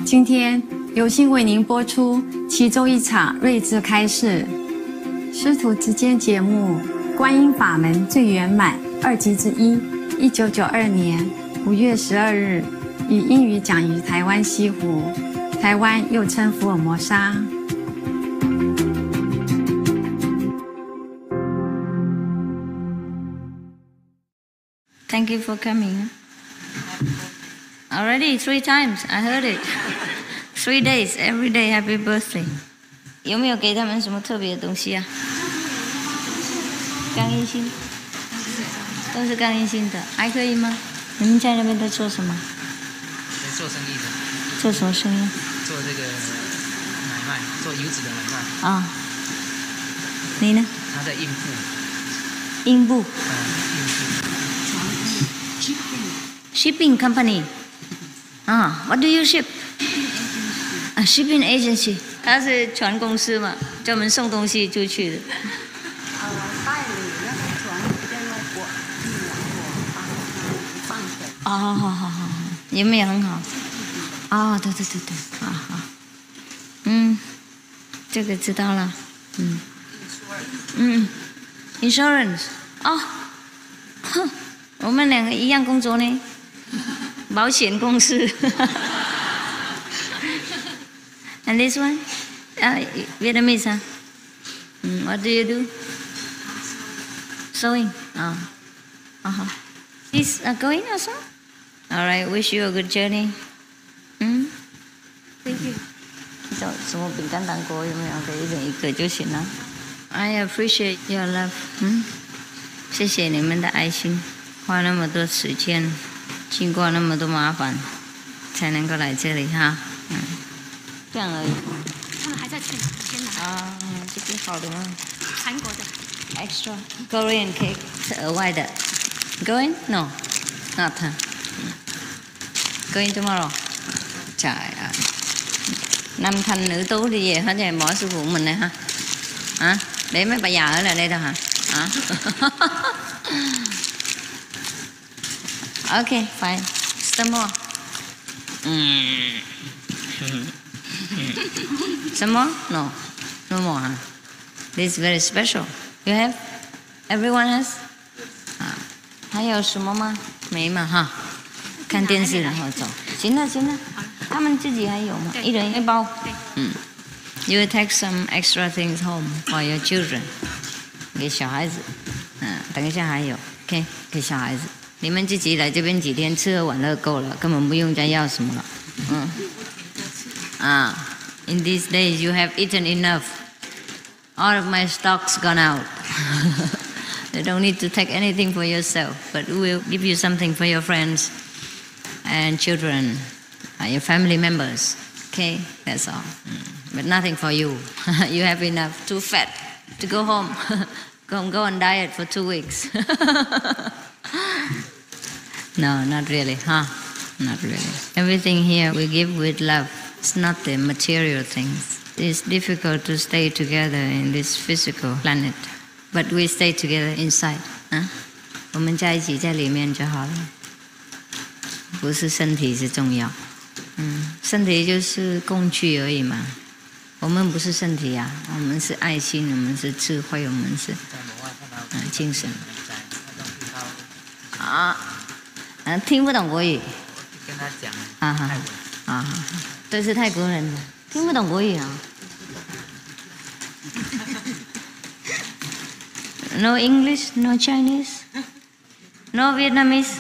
今天有幸为您播出其中一场睿智开示，师徒之间节目《观音法门最圆满》2集之一，1992年5月12日，以英语讲于台湾西湖，台湾又称福尔摩沙。Thank you for coming. Already 3 times, I heard it. 3 days, every day, happy birthday. 有没有给他们什么特别的东西啊？钢印心，都是钢印心的，还可以吗？你们在那边在做什么？在做生意的。做什么生意？做这个买卖，做油脂的买卖。啊。你呢？他在印布。印布。印布。Shipping company. What do you ship? Shipping agency. 它是船公司嘛，专门送东西出去的。代理那个船在那国运往放水。好，有没有很好？对，好。这个知道了。Insurance. 我们两个一样工作呢，保险公司。And this one, Vietnamese, huh? What do you do? Sewing. He's going also? All right, wish you a good journey. Thank you. 什么饼干糖果有没有？给一人一个就行了。I appreciate your love. 谢谢你们的爱心。花那么多时间，经过那么多麻烦，才能够来这里哈。这样而已。他们还在称，先拿。这个好的吗？韩国的。Extra Korean cake 是额外的。Going? No, not. Going tomorrow. Trời ơi. nam thanh nữ tú đi về hết rồi, bỏ sư phụ mình này ha. Để mấy bà già ở lại đây thôi hả? Okay, fine. Some more. Some more? No. No more, huh? This is very special. You have? Everyone has? 还有什么吗？没嘛哈。看电视然后走。行了。他们自己还有吗？一人一包。You will take some extra things home for your children. 给小孩子。等一下还有。OK， 给小孩子。你们自己来这边几天，吃喝玩乐够了，根本不用再要什么了。In these days you have eaten enough. All of my stock's gone out. You don't need to take anything for yourself, but we'll give you something for your friends and children, your family members. Okay, that's all. But nothing for you. You have enough. Too fat to go home. Go on diet for 2 weeks. No, not really, huh? Not really. Everything here we give with love. It's not the material things. It's difficult to stay together in this physical planet, but we stay together inside. 我们在一起在里面就好了。不是身体是重要，身体就是工具而已嘛。我们不是身体啊，我们是爱心，我们是智慧，我们是精神。听不懂国语。跟他讲。都是泰国人，听不懂国语啊。No English, no Chinese, no Vietnamese.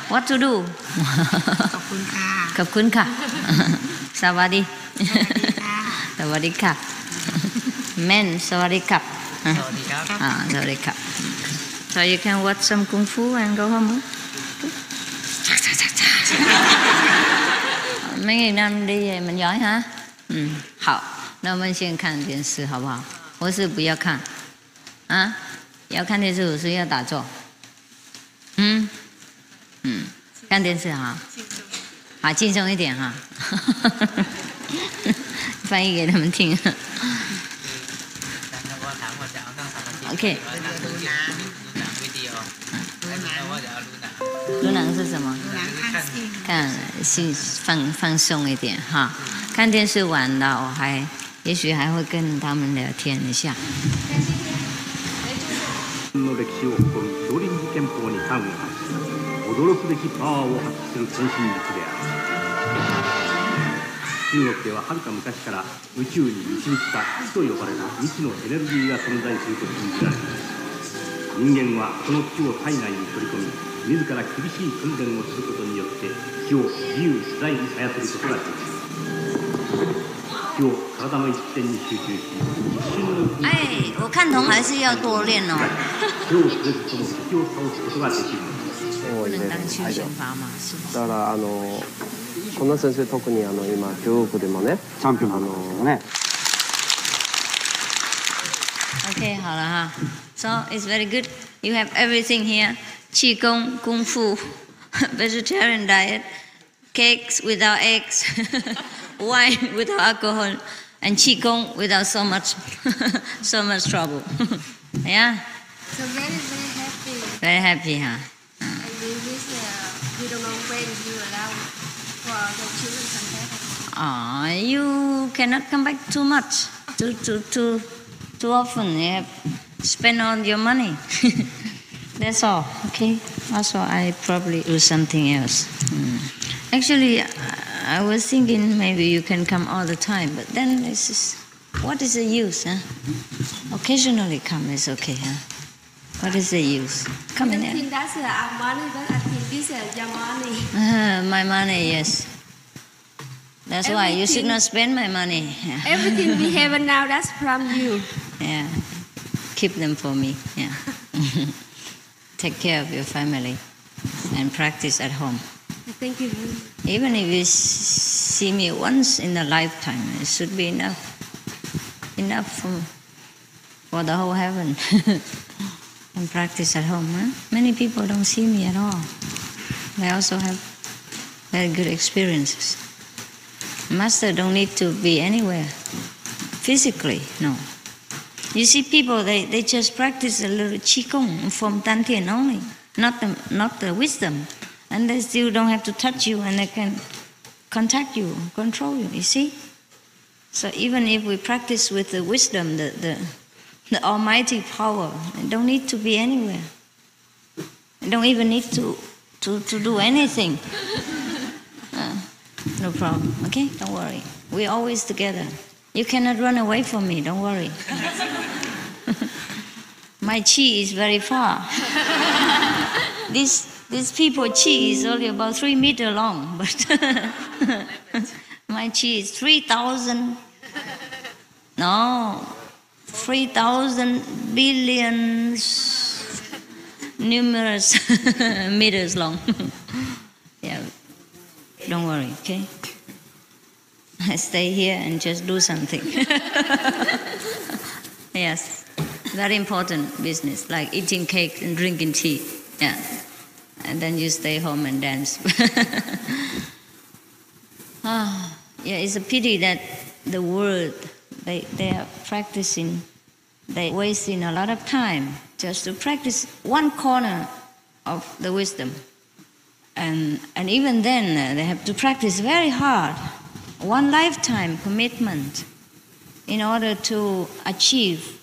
What to do? ขอบคุณค่ะ ขอบคุณค่ะ สวัสดี สวัสดีค่ะ Men สวัสดีครับ สวัสดีครับ สวัสดีครับ So you can watch some kung fu and go home. mấy ngày năm đi về mình giỏi hả? 好，那我们先看电视好不好？或是不要看？要看电视，我是要打坐。看电视哈，好轻松一点哈。翻译给他们听。OK。ดูหนัง是什么？看心放松一点哈。看电视完了，我也许还会跟他们聊天一下。の歴史を誇る少林寺拳法に端を発し、驚くべきパワーを発揮する先進術である。中国でははるか昔から宇宙に導いた気と呼ばれる未知のエネルギーが存在すると信じられています。人間はこの気を体内に取り込み、自ら厳しい訓練をすることによって気を自由自在に操ることができます。気を体の一点に集中し、一瞬のうちに我看同还是要多练哦。手を触れずとも敵を倒すことができるのです。不能当休闲法嘛，是不是？だからこの先生特に今中国でもね、チャンピオンね。OK， 好了哈。So it's very good. You have everything here: qigong, kung fu, vegetarian diet, cakes without eggs, wine without alcohol, and qigong without so much trouble. Yeah. So very happy. Very happy, huh? And we wish we don't know when you allow for the children come back. You cannot come back too much, too often. You have spend all your money. That's all. Okay. Also, I probably do something else. Actually, I was thinking maybe you can come all the time, but then this is, what is the use? Huh? Occasionally come is okay. Huh? What is the use? Come in I here. think that's our money, but I think this is your money. My money, yes. That's why you should not spend my money. Yeah. Everything we have now, that's from you. Yeah. Keep them for me. Yeah. Take care of your family and practice at home. Thank you. Even if you see me once in a lifetime, it should be enough. Enough for the whole heaven. And practice at home. Huh? Many people don't see me at all. They also have very good experiences. Master don't need to be anywhere. Physically, no. You see people, they just practice a little qigong from Dantian only, not the wisdom. And they still don't have to touch you and they can contact you, control you, you see? So even if we practice with the wisdom, the almighty power, it don't need to be anywhere. You don't even need to do anything. No problem, okay? Don't worry. We're always together. You cannot run away from me, don't worry. My chi is very far. These people chi is only about 3 meters long, but my chi is 3,000. No, 3,000 billions numerous meters long. Yeah, don't worry, okay? I stay here and just do something. Yes, very important business, like eating cake and drinking tea. Yeah, and then you stay home and dance. Yeah, it's a pity that the world, they are practicing, they're wasting a lot of time just to practice one corner of the wisdom. And even then, they have to practice very hard, one lifetime commitment in order to achieve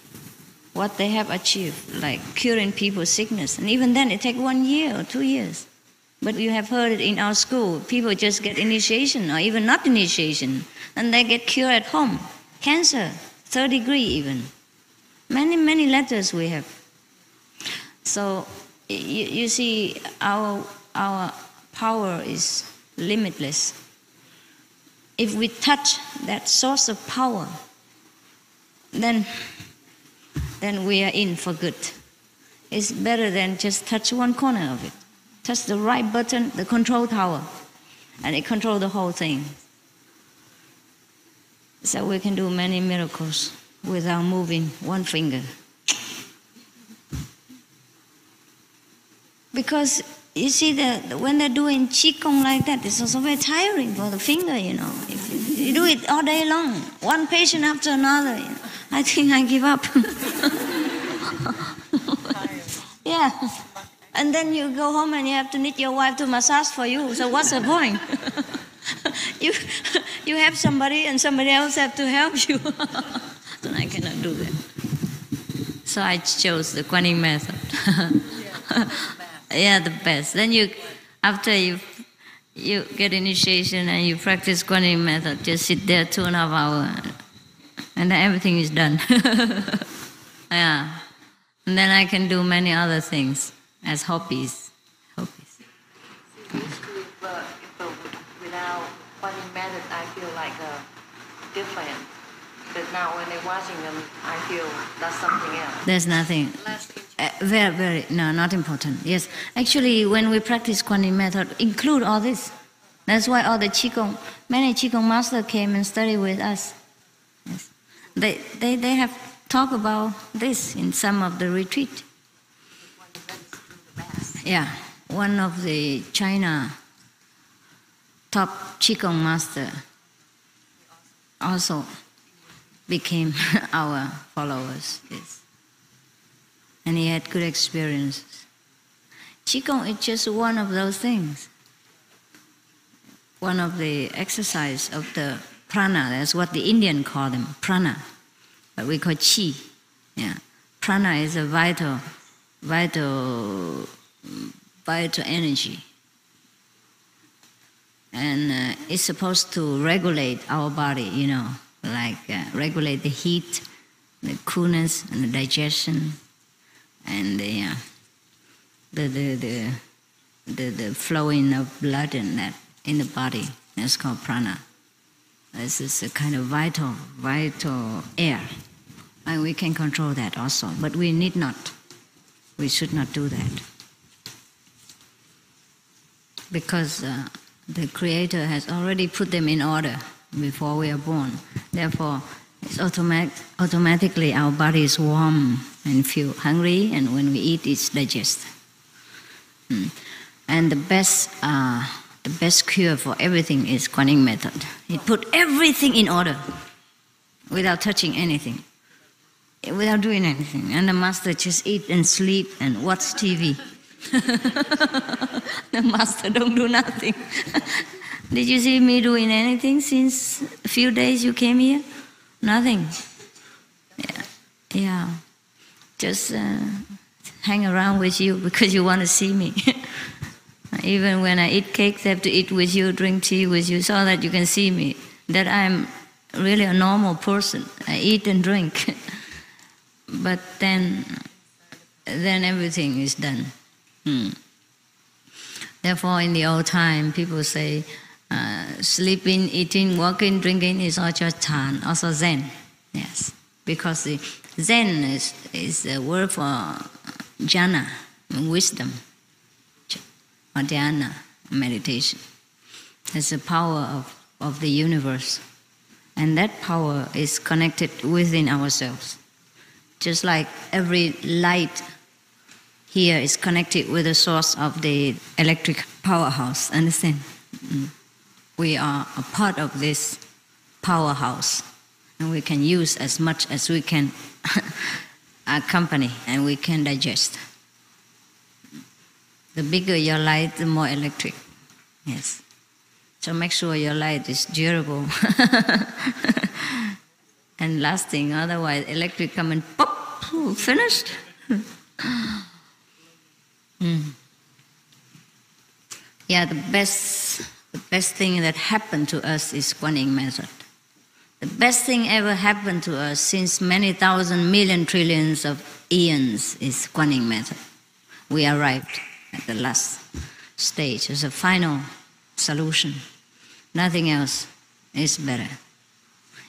what they have achieved, like curing people's sickness. And even then, it takes 1 year or 2 years. But you have heard it in our school, people just get initiation or even not initiation, and they get cured at home. Cancer, 3rd degree even. Many, many letters we have. So you see, our power is limitless. If we touch that source of power, then we are in for good. It's better than just touch one corner of it. Touch the right button, the control tower, and it controls the whole thing. So we can do many miracles without moving one finger. Because you see, when they're doing qigong like that, it's also very tiring for the finger, you know. If you do it all day long, one patient after another, you know, I think I give up. Yeah, And then you go home and you have to need your wife to massage for you. So what's the point? you have somebody and somebody else have to help you. So I cannot do that. So I chose the Quan Yin method. Yeah, the best. Then after you get initiation and you practice Quan Yin method, just sit there 2.5 hours and then everything is done. Yeah. And then I can do many other things as hobbies. Without Quan Yin method, I feel like different. But now when I'm watching them, I feel that's something else. There's nothing. Very, no, not important. Yes. Actually, when we practice Quan Yin method, include all this. That's why all the many Qigong masters came and studied with us. Yes. They have talked about this in some of the retreat. Yeah. One of the China top Qigong master also became our followers. Yes. And he had good experiences. Qigong is just one of those things. One of the exercise of the prana, that's what the Indian call them, prana. But we call chi. Yeah. Prana is a vital energy. And it's supposed to regulate our body, like regulate the heat, the coolness, and the digestion, and the flowing of blood and that in the body. That's called prana. This is a kind of vital air, and we can control that also. But we need not. We should not do that because the Creator has already put them in order before we are born. Therefore, it's automatically our body is warm and feel hungry, and when we eat, it's digested. And the best cure for everything is Quan Yin method. It put everything in order without touching anything, without doing anything. And the master just eat and sleep and watch TV. The master don't do nothing. Did you see me doing anything since a few days you came here? Nothing. Yeah. Just hang around with you because you want to see me. Even when I eat cakes, I have to eat with you, drink tea with you, so that you can see me. That I'm really a normal person. I eat and drink. But then everything is done. Therefore, in the old time, people say, sleeping, eating, walking, drinking is all just Chan, also Zen. Yes, because the Zen is the word for jhana, wisdom, or dhyana, meditation. It's the power of the universe. And that power is connected within ourselves. Just like every light here is connected with the source of the electric powerhouse, understand? We are a part of this powerhouse, and we can use as much as we can accompany, and we can digest. The bigger your light, the more electric. Yes. So make sure your light is durable and lasting, otherwise electric come and pop, finished. Yeah, the best thing that happened to us is Quan Yin method. The best thing ever happened to us since many thousand million trillions of eons is Quan Yin method. We arrived at the last stage as a final solution. Nothing else is better.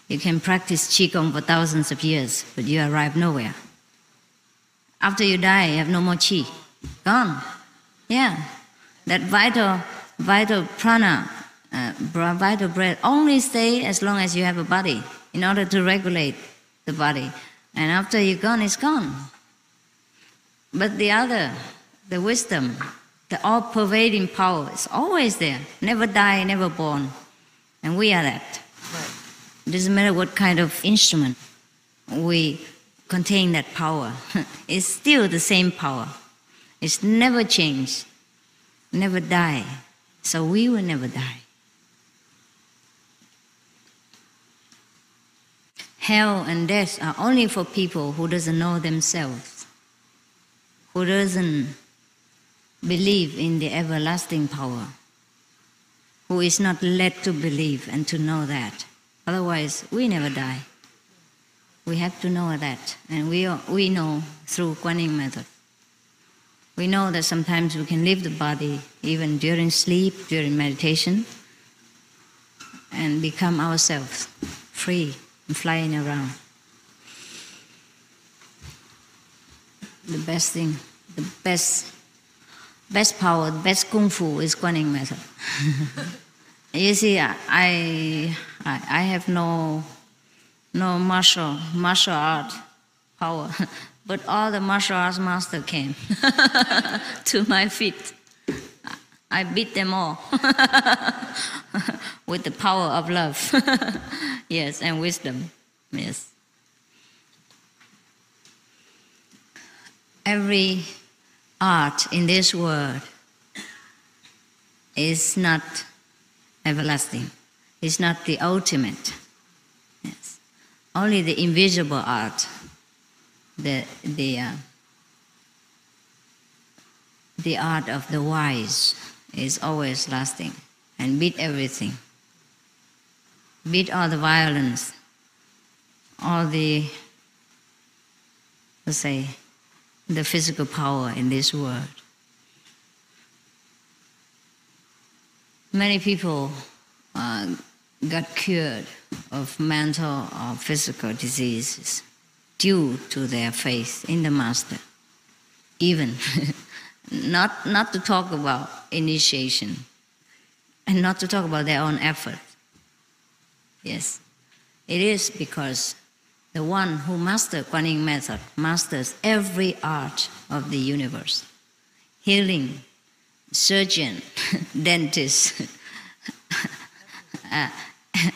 You can practice Qigong for thousands of years, but you arrive nowhere. After you die, you have no more Qi. Gone. Yeah. That vital prana, vital breath, only stay as long as you have a body in order to regulate the body. And after you're gone, it's gone. But the wisdom, the all-pervading power is always there. Never die, never born. And we are that. It doesn't matter what kind of instrument we contain that power. It's still the same power. It's never change, never die. So we will never die. Hell and death are only for people who doesn't know themselves, who doesn't believe in the everlasting power, who is not led to believe and to know that. Otherwise, we never die. We have to know that, and we know through Quán method. We know that sometimes we can leave the body even during sleep, during meditation, and become ourselves, free and flying around. The best thing, the best power, the best kung fu is Quán method. You see, I have no martial art power, but all the martial arts master came to my feet. I beat them all with the power of love, yes, and wisdom, yes. Every art in this world is not everlasting. It's not the ultimate. Yes. Only the invisible art, the art of the wise is always lasting and beat everything. Beat all the violence, all the, let's say, the physical power in this world. Many people got cured of mental or physical diseases due to their faith in the Master. Even not to talk about initiation and not to talk about their own effort. Yes, it is because the one who masters Quán method masters every art of the universe. Healing, surgeon, dentist,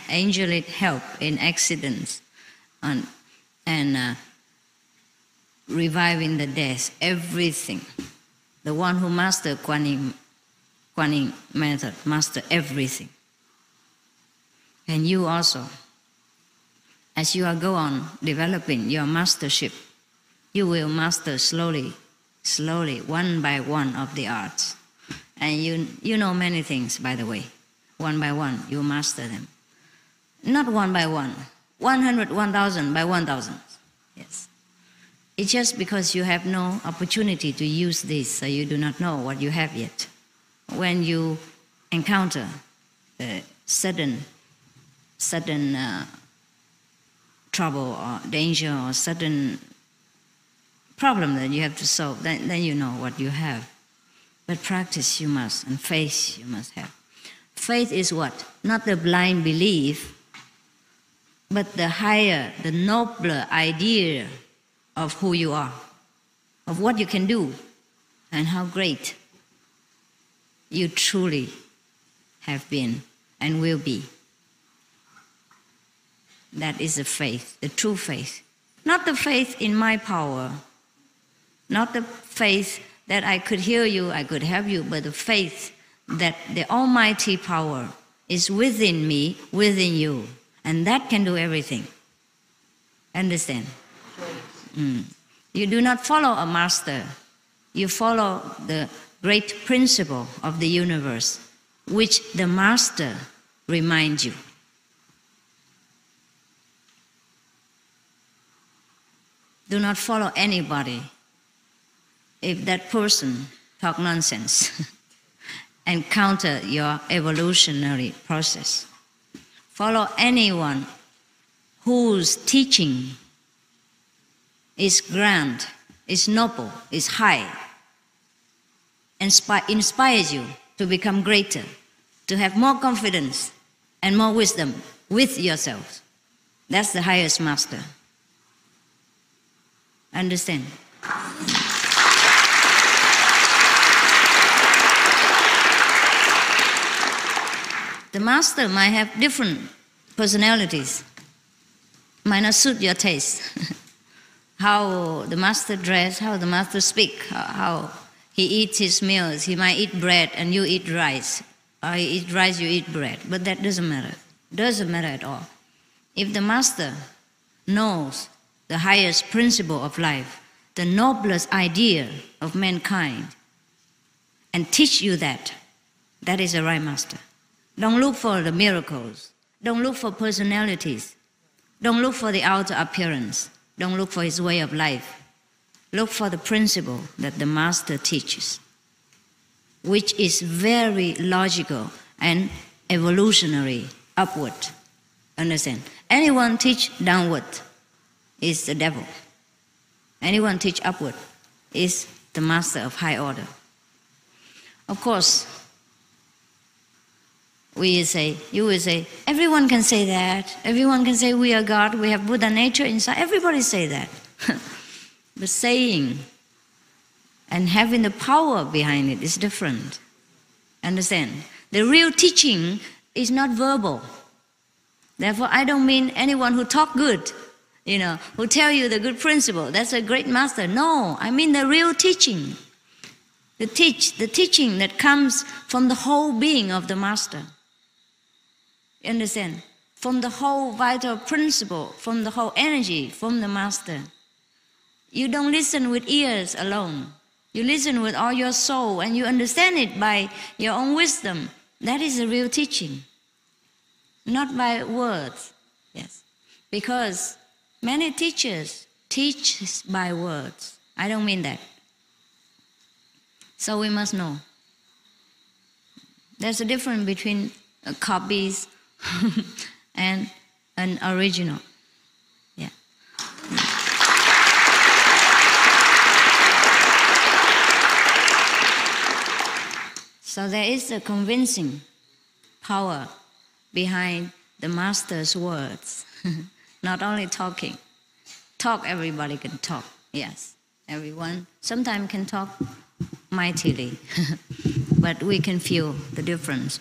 angelic help in accidents, and reviving the dead, everything. The one who masters Quán method masters everything. And you also, as you are go on developing your mastership, you will master slowly, one by one of the arts. And you know many things, by the way. One by one, you master them. Not one by one, 100, 1,000 by 1,000. Yes. It's just because you have no opportunity to use this, so you do not know what you have yet. When you encounter the sudden trouble or danger or sudden problem that you have to solve, then you know what you have. But practice you must, and faith you must have. Faith is what? Not the blind belief, but the higher, the nobler idea of who you are, of what you can do, and how great you truly have been and will be. That is the faith, the true faith. Not the faith in my power, not the faith that I could heal you, I could help you, but the faith that the almighty power is within me, within you, and that can do everything. Understand? You do not follow a master, you follow the great principle of the universe, which the master reminds you. Do not follow anybody if that person talk nonsense and counter your evolutionary process. Follow anyone whose teaching is grand, is noble, is high, inspires you to become greater, to have more confidence and more wisdom with yourself. That's the highest master. Understand? The master might have different personalities, might not suit your taste. How the master dress, how the master speak, how He eats his meals. He might eat bread and you eat rice. Or he eat rice, you eat bread. But that doesn't matter. Doesn't matter at all. If the master knows the highest principle of life, the noblest idea of mankind, and teach you that, that is a right master. Don't look for the miracles. Don't look for personalities. Don't look for the outer appearance. Don't look for his way of life. Look for the principle that the master teaches, which is very logical and evolutionary, upward. Understand? Anyone teach downward is the devil. Anyone teach upward is the master of high order. Of course, you will say, everyone can say that. Everyone can say we are God, we have Buddha nature inside. Everybody say that. But saying and having the power behind it is different. Understand? The real teaching is not verbal. Therefore, I don't mean anyone who talk good, who tell you the good principle. That's a great master. No, I mean the real teaching. The teaching that comes from the whole being of the master. You understand? From the whole vital principle, from the whole energy, from the master. You don't listen with ears alone. You listen with all your soul and you understand it by your own wisdom. That is the real teaching. Not by words. Yes. Because many teachers teach by words. I don't mean that. So we must know. There's a difference between copies and an original. Yeah. So there is a convincing power behind the master's words. Not only talking. Talk, everybody can talk. Yes, everyone sometimes can talk mightily. But we can feel the difference.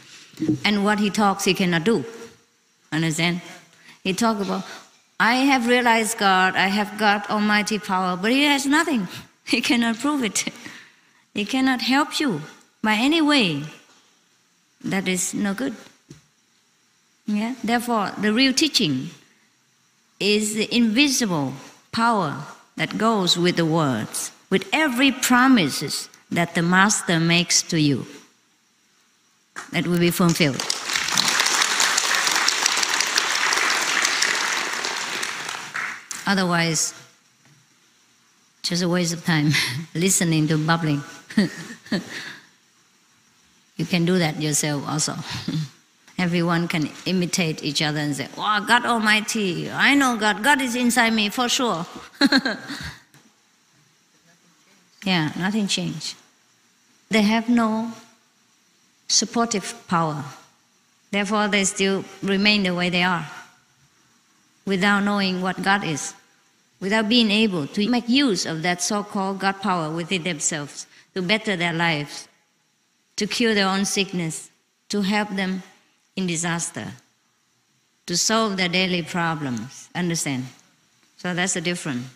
And what he talks, he cannot do. Understand? He talks about, I have realized God, I have got almighty power, but he has nothing. He cannot prove it. He cannot help you by any way. That is no good. Yeah? Therefore, the real teaching is the invisible power that goes with the words, with every promises that the master makes to you. That will be fulfilled. Otherwise, just a waste of time listening to babbling. You can do that yourself also. Everyone can imitate each other and say, "Wow, God Almighty, I know God. God is inside me for sure." Yeah, nothing changed. They have no supportive power. Therefore, they still remain the way they are, without knowing what God is, without being able to make use of that so-called God power within themselves to better their lives, to cure their own sickness, to help them in disaster, to solve their daily problems. Understand? So that's the difference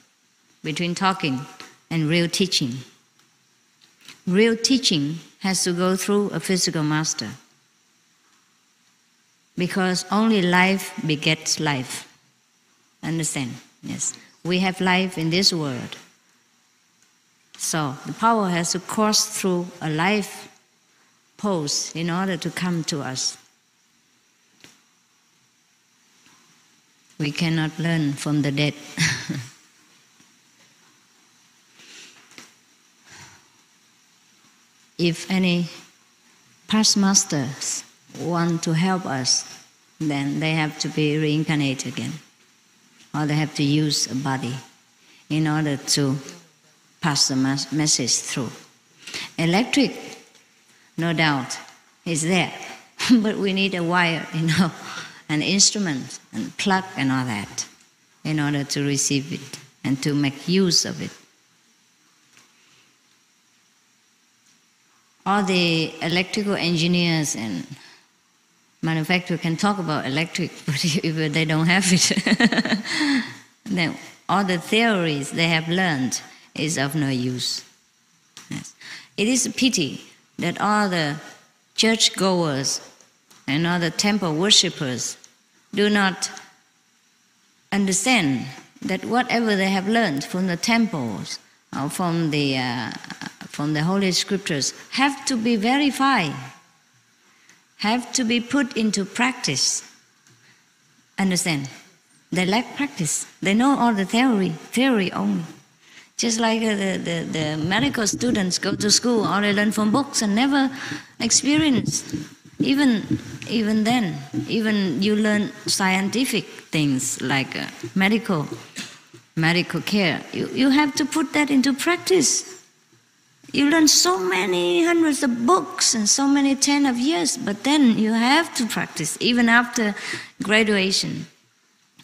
between talking and real teaching. Real teaching has to go through a physical master, because only life begets life. Understand? Yes. We have life in this world. So the power has to course through a life pose in order to come to us. We cannot learn from the dead. If any past masters want to help us, then they have to be reincarnated again. Or they have to use a body in order to pass the message through. Electric, no doubt, is there. But we need a wire, an instrument, and plug and all that in order to receive it and to make use of it. All the electrical engineers and manufacturers can talk about electric, but if they don't have it, then all the theories they have learned is of no use. Yes. It is a pity that all the churchgoers and all the temple worshippers do not understand that whatever they have learned from the temples or from the Holy Scriptures have to be verified, have to be put into practice. Understand? They lack practice. They know all the theory only. Just like the medical students go to school, all they learn from books and never experience. Even then, even you learn scientific things like medical care. You have to put that into practice. You learn so many hundreds of books and so many 10 of years, but then you have to practice, even after graduation.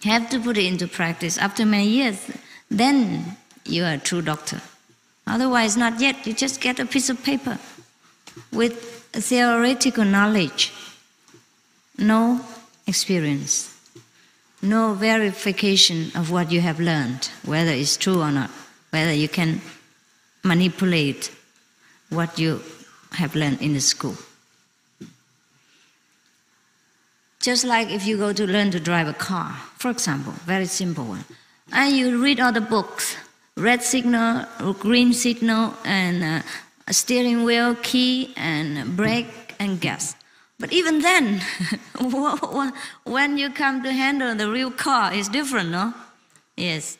You have to put it into practice. After many years, then you are a true doctor. Otherwise, not yet. You just get a piece of paper with theoretical knowledge, no experience, no verification of what you have learned, whether it's true or not, whether you can manipulate what you have learned in the school. Just like if you go to learn to drive a car, for example, very simple one, and you read all the books, red signal, green signal, and a steering wheel, key, and brake, and gas. But even then, when you come to handle the real car, it's different, no? Yes.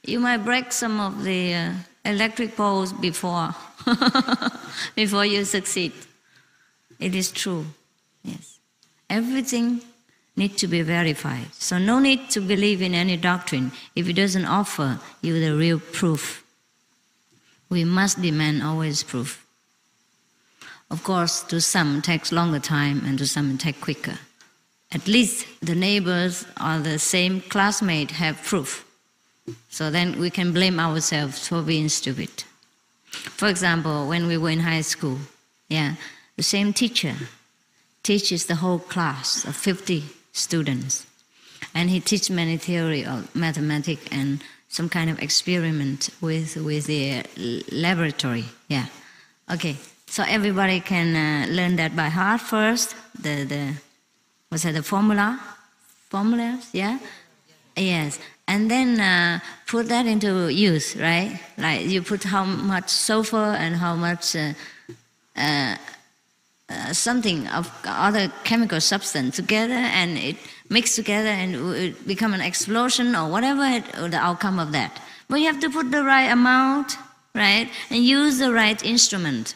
You might break some of the electric poles before you succeed. It is true, yes. Everything needs to be verified. So no need to believe in any doctrine if it doesn't offer you the real proof. We must demand always proof. Of course, to some it takes longer time and to some it takes quicker. At least the neighbors or the same classmate have proof. So then we can blame ourselves for being stupid. For example, when we were in high school, the same teacher teaches the whole class of 50 students. And he teaches many theory of mathematics and some kind of experiment with the laboratory. Yeah. Okay. So everybody can learn that by heart first. The formulas? Yeah. Yes. And then put that into use, right? Like you put how much sulfur and how much something of other chemical substance together, and it mixed together and it become an explosion or whatever the outcome of that. But you have to put the right amount, right, and use the right instrument.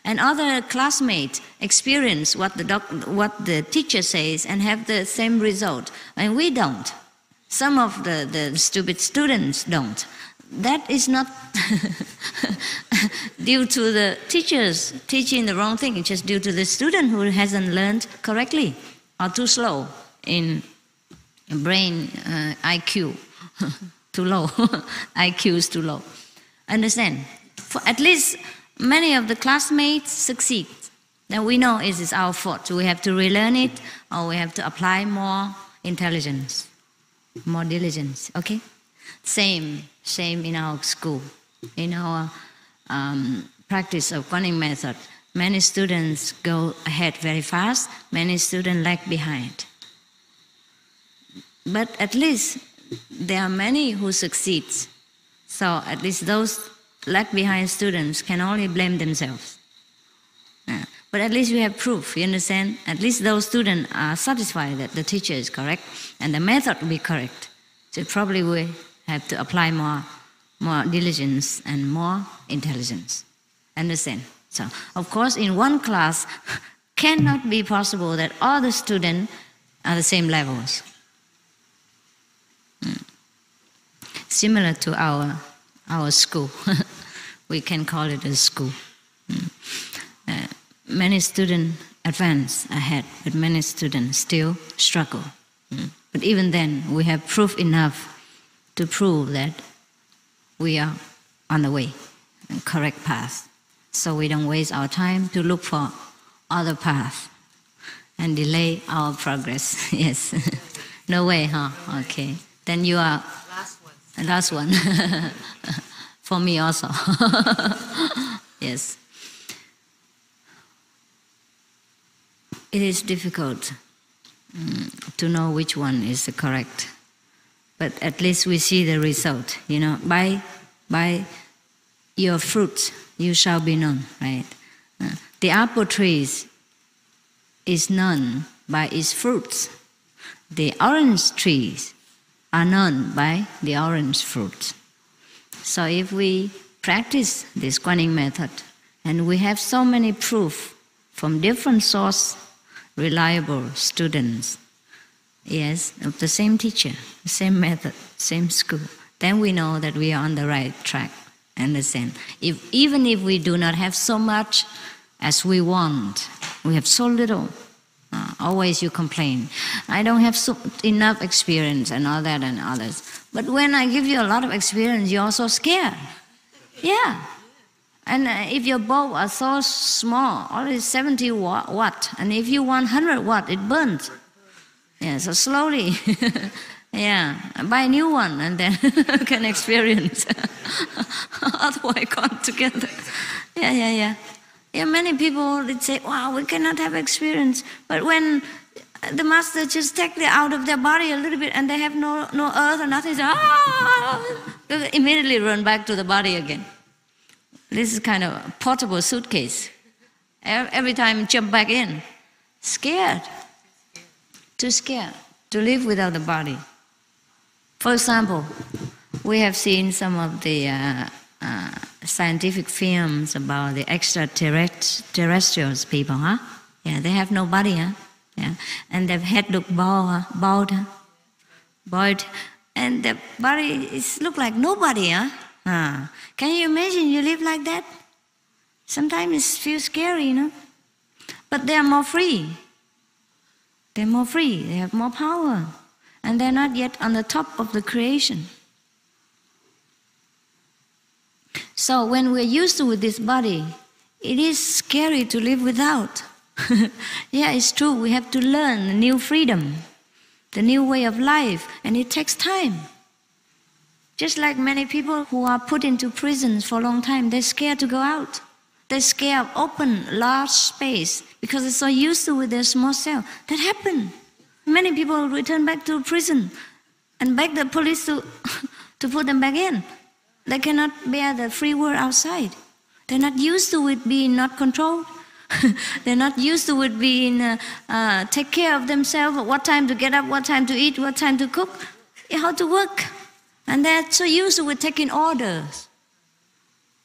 And other classmates experience what the teacher says and have the same result, and we don't. Some of the stupid students don't. That is not due to the teachers teaching the wrong thing. It's just due to the student who hasn't learned correctly or too slow in brain IQ. Too low. IQ is too low. Understand? For at least many of the classmates succeed. Then we know it is our fault. We have to relearn it, or we have to apply more intelligence, more diligence. Okay? Same in our school. In our practice of Quán method, many students go ahead very fast, many students lag behind. But at least there are many who succeed. So at least those lag behind students can only blame themselves. But at least we have proof, you understand? At least those students are satisfied that the teacher is correct and the method will be correct. So probably we have to apply more diligence and more intelligence. Understand? So, of course, in one class, cannot be possible that all the students are the same levels. Similar to our school. We can call it a school. Many students advance ahead, but many students still struggle. But even then, we have proof enough to prove that we are on the way, the correct path. So we don't waste our time to look for other paths and delay our progress. Yes. No way, huh? Okay. Then you are last one. For me also. Yes. It is difficult to know which one is the correct. But at least we see the result, you know. By your fruits you shall be known, right? The apple tree is known by its fruits. The orange trees are known by the orange fruits. So if we practice this Guanyin method, and we have so many proof from different source, reliable students, yes, of the same teacher, same method, same school, then we know that we are on the right track. Understand? Even if we do not have so much as we want, we have so little, always you complain, I don't have enough experience and all that and others. But when I give you a lot of experience, you're also scared. Yeah. And if your bulb are so small, only 70 watt, and if you want 100 watt, it burns. Yeah, so slowly, yeah, buy a new one and then can experience. Otherwise, gone together. Yeah. Many people, they say, wow, we cannot have experience. But when the master just take it out of their body a little bit and they have no earth or nothing, they immediately run back to the body again. This is kind of a portable suitcase. Every time jump back in. Scared. Too scared to live without the body. For example, we have seen some of the scientific films about the extraterrestrials people, huh? Yeah, they have no body, huh? Yeah, and their head look bald, and their body look like nobody, huh? Can you imagine you live like that? Sometimes it feels scary, you know. But they are more free. They're more free. They have more power, and they're not yet on the top of the creation. So when we're used to with this body, it is scary to live without. Yeah, it's true. We have to learn a new freedom, the new way of life, and it takes time. Just like many people who are put into prisons for a long time, they're scared to go out. They're scared of open, large space because they're so used to with their small cell. That happened. Many people return back to prison and beg the police to put them back in. They cannot bear the free world outside. They're not used to it being not controlled. They're not used to it being take care of themselves, what time to get up, what time to eat, what time to cook, how to work. And they're so used to it taking orders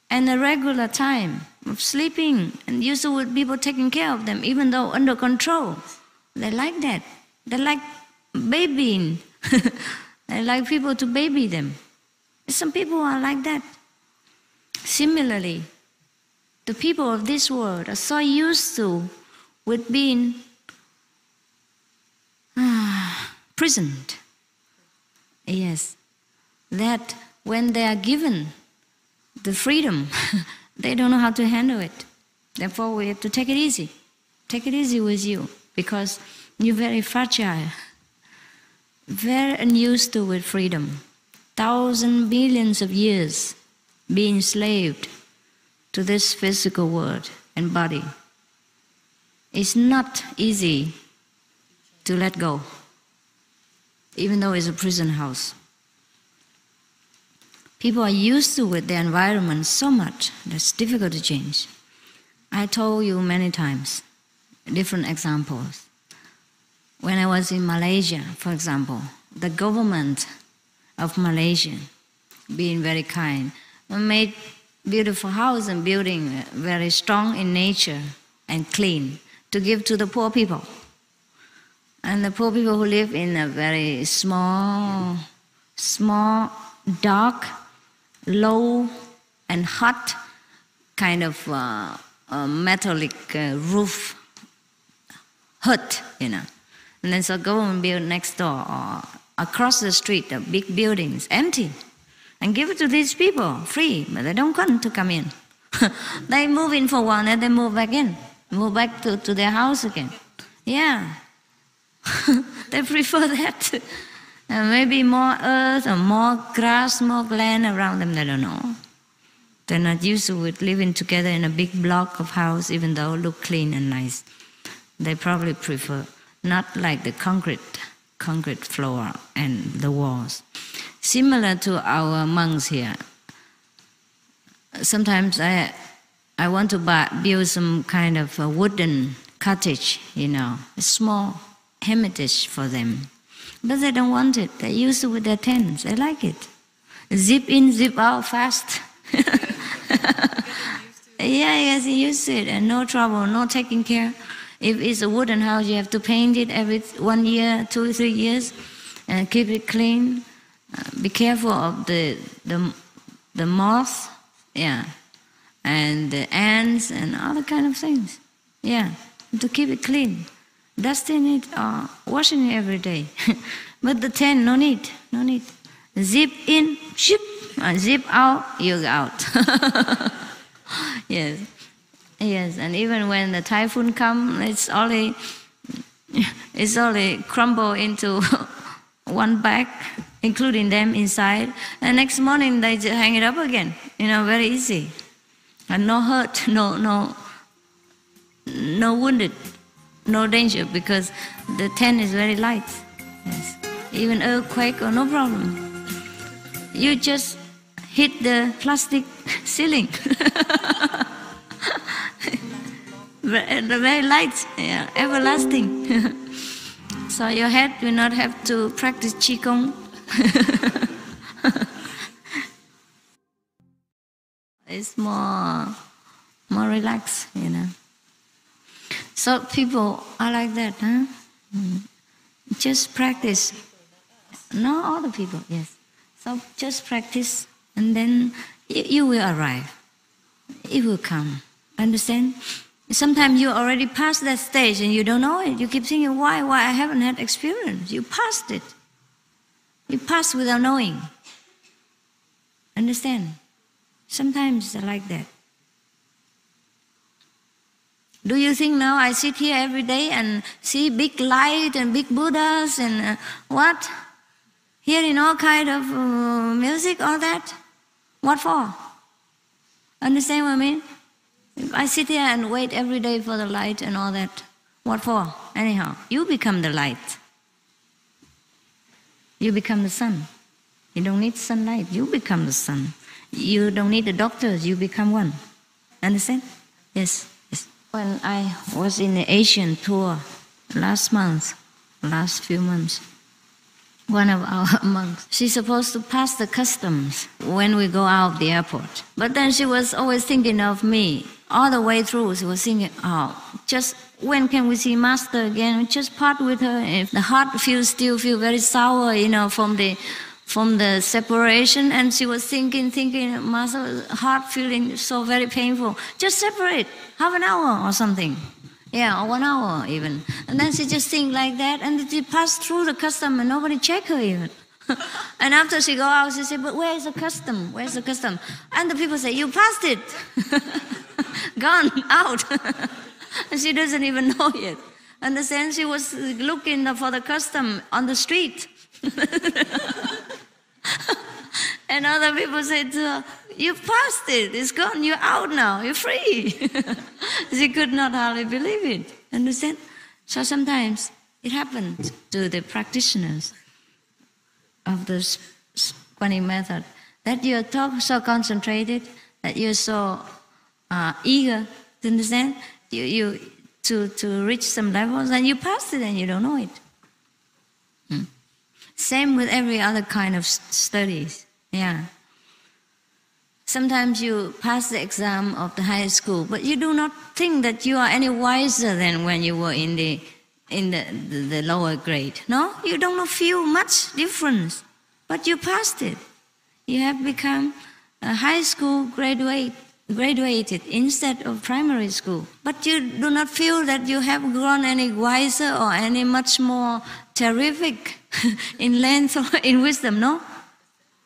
and a regular time of sleeping, and used to with people taking care of them, even though under control. They like that. They like babying. They like people to baby them. Some people are like that. Similarly, the people of this world are so used to with being prisoned. Yes, that when they are given the freedom, they don't know how to handle it. Therefore, we have to take it easy. Take it easy with you, because you're very fragile, very unused to with freedom. Thousands, billions of years being enslaved to this physical world and body. It's not easy to let go, even though it's a prison house. People are used to with their environment so much that it's difficult to change. I told you many times, different examples. When I was in Malaysia, for example, the government of Malaysia, being very kind, made beautiful house and building very strong in nature and clean to give to the poor people. And the poor people who live in a very small, dark, low and hot kind of metallic roof hut, you know. And then so government build next door or across the street, the big buildings, empty, and give it to these people free, but they don't want to come in. They move in for a while and they move back in, move back to their house again. Yeah, they prefer that. Maybe more earth or more grass, more land around them, they don't know. They're not used to it, living together in a big block of house, even though it look clean and nice. They probably prefer, not like the concrete floor and the walls. Similar to our monks here. Sometimes I want to build some kind of a wooden cottage, a small hermitage for them. But they don't want it. They're used to with their tents. They like it. Zip in, zip out fast. Yeah, yes, used to it, and no trouble, no taking care. If it's a wooden house, you have to paint it every 1 year, 2 or 3 years, and keep it clean. Be careful of the moth, and the ants and other kind of things. Yeah, to keep it clean. Dusting it or washing it every day. But the tent, no need. Zip in, ship, zip out, you're out. Yes, and even when the typhoon comes, it's only crumble into one bag, including them inside. And next morning they just hang it up again. Very easy, and no hurt, no wounded, no danger, because the tent is very light. Yes, even earthquake or no problem. You just hit the plastic ceiling. Very light, everlasting. So your head will not have to practice Qigong. It's more relaxed, So people are like that, huh? Just practice. Not all the people, yes. So just practice, and then you will arrive. It will come. Understand? Sometimes you already passed that stage and you don't know it. You keep thinking, why I haven't had experience. You passed it. You passed without knowing. Understand? Sometimes they're like that. Do you think now I sit here every day and see big light and big Buddhas and what? Hearing all kind of music, all that? What for? Understand what I mean? If I sit here and wait every day for the light and all that, what for? Anyhow, you become the light. You become the sun. You don't need sunlight, you become the sun. You don't need the doctors, you become one. Understand? Yes. When I was in the Asian tour last few months, one of our monks, she's supposed to pass the customs when we go out of the airport. But then she was always thinking of me. All the way through, she was thinking, just when can we see Master again? Just part with her. If the heart still feel very sour, from the separation. And she was thinking, Master's heart feeling so very painful. Just separate, half an hour or something. Yeah, or 1 hour even. And then she just think like that, and she passed through the custom and nobody check her even. And after she go out, she said, but where is the custom? Where's the custom? And the people say, you passed it. Gone, out. And she doesn't even know yet. Understand? She was looking for the custom on the street. And other people said to her, you passed it, it's gone, you're out now, you're free. She could not hardly believe it. Understand? So sometimes it happens to the practitioners of the Quan method that you're so concentrated, that you're so eager to understand, you to reach some levels, and you pass it and you don't know it. Same with every other kind of studies. Yeah. Sometimes you pass the exam of the high school, but you do not think that you are any wiser than when you were in the lower grade. No, you don't feel much difference, but you passed it. You have become a high school graduated instead of primary school. But you do not feel that you have grown any wiser or any much more terrific in length or in wisdom, no?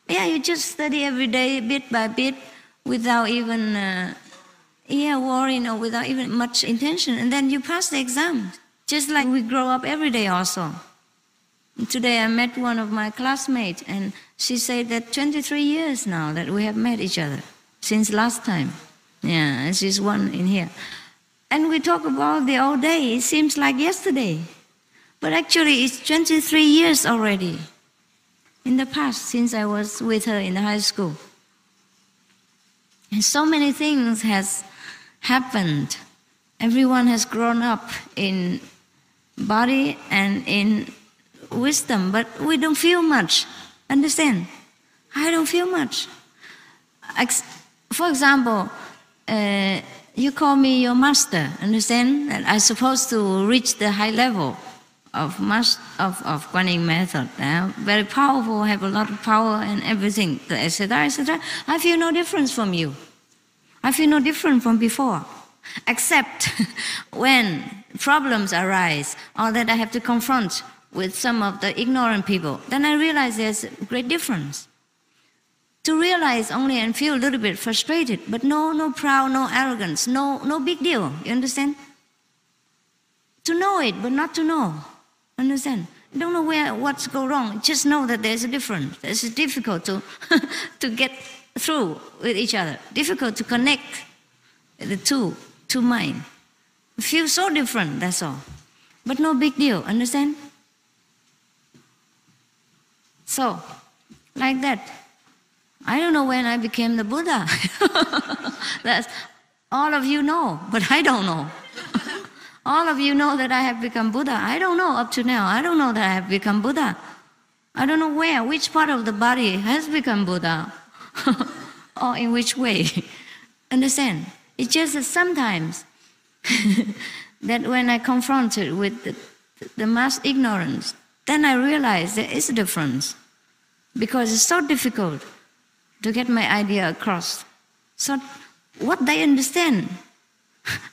Yeah, you just study every day, bit by bit, without even worrying or without even much intention. And then you pass the exam. Just like we grow up every day also. Today I met one of my classmates, and she said that 23 years now that we have met each other. since last time. Yeah, this is one in here. And we talk about the old day. It seems like yesterday. But actually, it's 23 years already in the past since I was with her in the high school. And so many things has happened. Everyone has grown up in body and in wisdom, but we don't feel much. Understand? I don't feel much. For example, you call me your master, understand? And I'm supposed to reach the high level of Quan Yin method. Very powerful, have a lot of power and everything, etc., etc. I feel no difference from you. I feel no different from before. Except when problems arise or that I have to confront with some of the ignorant people, then I realize there's a great difference. To realize only and feel a little bit frustrated, but no proud, no arrogance, no big deal, you understand? To know it, but not to know, understand? You don't know what's go wrong, just know that there's a difference. It's difficult to, to get through with each other, difficult to connect the two minds. Feel so different, that's all. But no big deal, understand? So, like that. I don't know when I became the Buddha. That's all of you know, but I don't know. All of you know that I have become Buddha. I don't know up to now. I don't know that I have become Buddha. I don't know which part of the body has become Buddha, or in which way. Understand? It's just that sometimes that when I confronted with the mass ignorance, then I realize there is a difference. Because it's so difficult to get my idea across. So what they understand,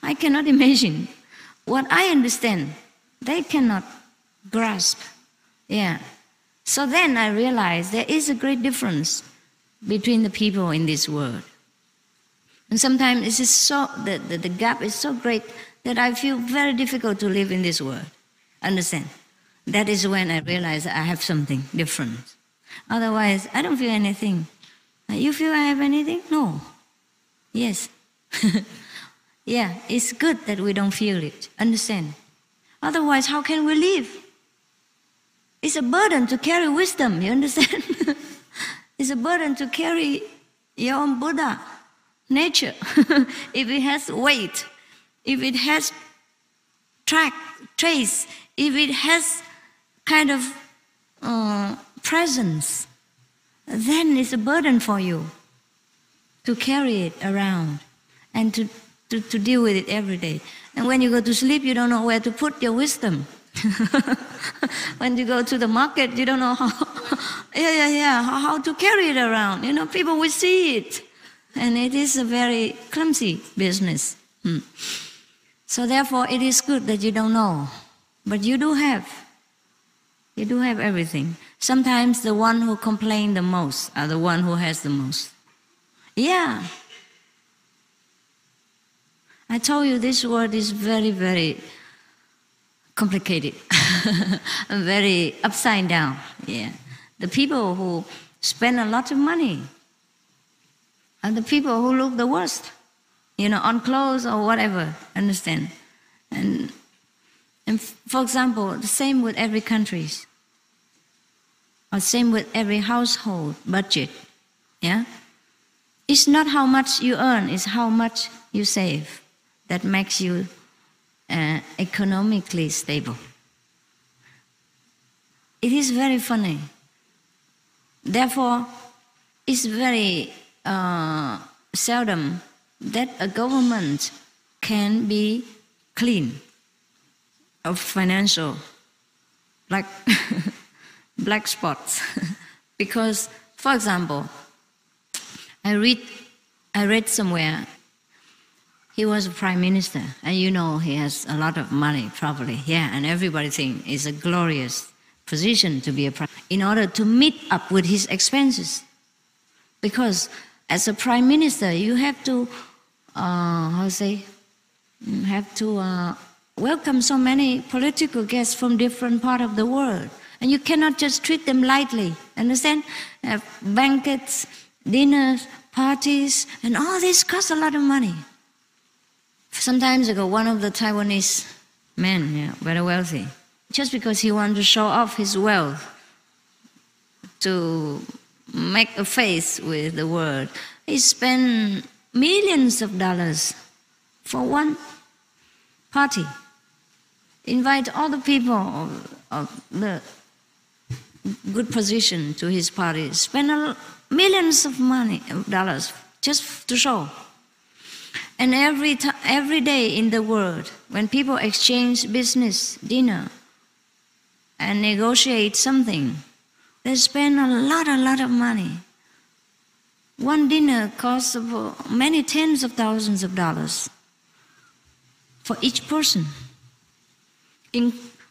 I cannot imagine. What I understand, they cannot grasp. Yeah. So then I realized there is a great difference between the people in this world. And sometimes it is so, the gap is so great that I feel very difficult to live in this world. Understand? That is when I realize I have something different. Otherwise, I don't feel anything. You feel I have anything? No. Yes. Yeah, it's good that we don't feel it. Understand? Otherwise, how can we live? It's a burden to carry wisdom, you understand? It's a burden to carry your own Buddha nature. If it has weight, if it has trace, if it has kind of presence, then it's a burden for you to carry it around and to deal with it every day. And when you go to sleep, you don't know where to put your wisdom. When you go to the market, you don't know how to carry it around. You know, people will see it. And it is a very clumsy business. So therefore, it is good that you don't know. But you do have. You do have everything. Sometimes the one who complain the most are the one who has the most. Yeah. I told you this world is very, very complicated. Very upside down. Yeah. The people who spend a lot of money are the people who look the worst. You know, on clothes or whatever. Understand? And for example, the same with every country. Or same with every household budget. Yeah? It's not how much you earn, it's how much you save that makes you economically stable. It is very funny. Therefore, it's very seldom that a government can be clean of financial, like black spots. Because, for example, I read somewhere, he was a prime minister, and you know he has a lot of money, probably, yeah, and everybody thinks it's a glorious position to be a prime minister, in order to meet up with his expenses. Because as a prime minister, you have to, welcome so many political guests from different parts of the world. And you cannot just treat them lightly, understand? Have banquets, dinners, parties, and all this costs a lot of money. Some time ago, one of the Taiwanese men, very wealthy, just because he wanted to show off his wealth, to make a face with the world, he spent millions of dollars for one party. Invite all the people of the good position to his party. Spend millions of dollars just to show. And every day in the world, when people exchange business, dinner, and negotiate something, they spend a lot of money. One dinner costs many tens of thousands of dollars for each person,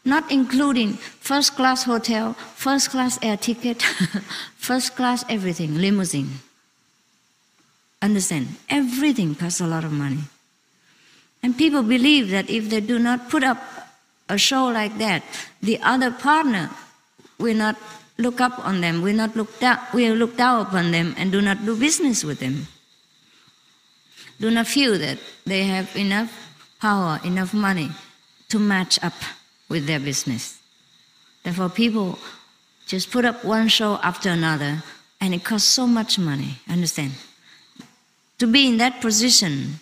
not including first-class hotel, first-class air ticket, first-class everything, limousine. Understand? Everything costs a lot of money. And people believe that if they do not put up a show like that, the other partner will not look up on them, will look down upon them and do not do business with them. Do not feel that they have enough power, enough money to match up with their business. Therefore, people just put up one show after another, and it costs so much money. Understand? To be in that position,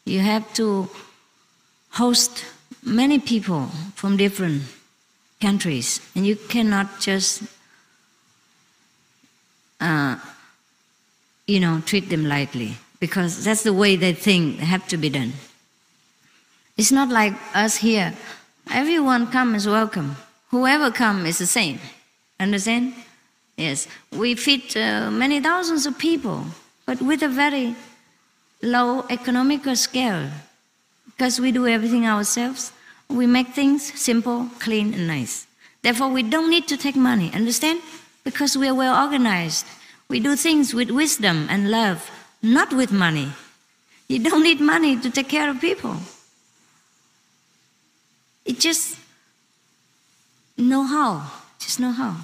you have to host many people from different countries, and you cannot just treat them lightly, because that's the way they think have to be done. It's not like us here. Everyone comes welcome. Whoever comes is the same. Understand? Yes. We feed many thousands of people, but with a very low economical scale, because we do everything ourselves. We make things simple, clean, and nice. Therefore, we don't need to take money. Understand? Because we are well organized. We do things with wisdom and love, not with money. You don't need money to take care of people. It just know how. Just know how.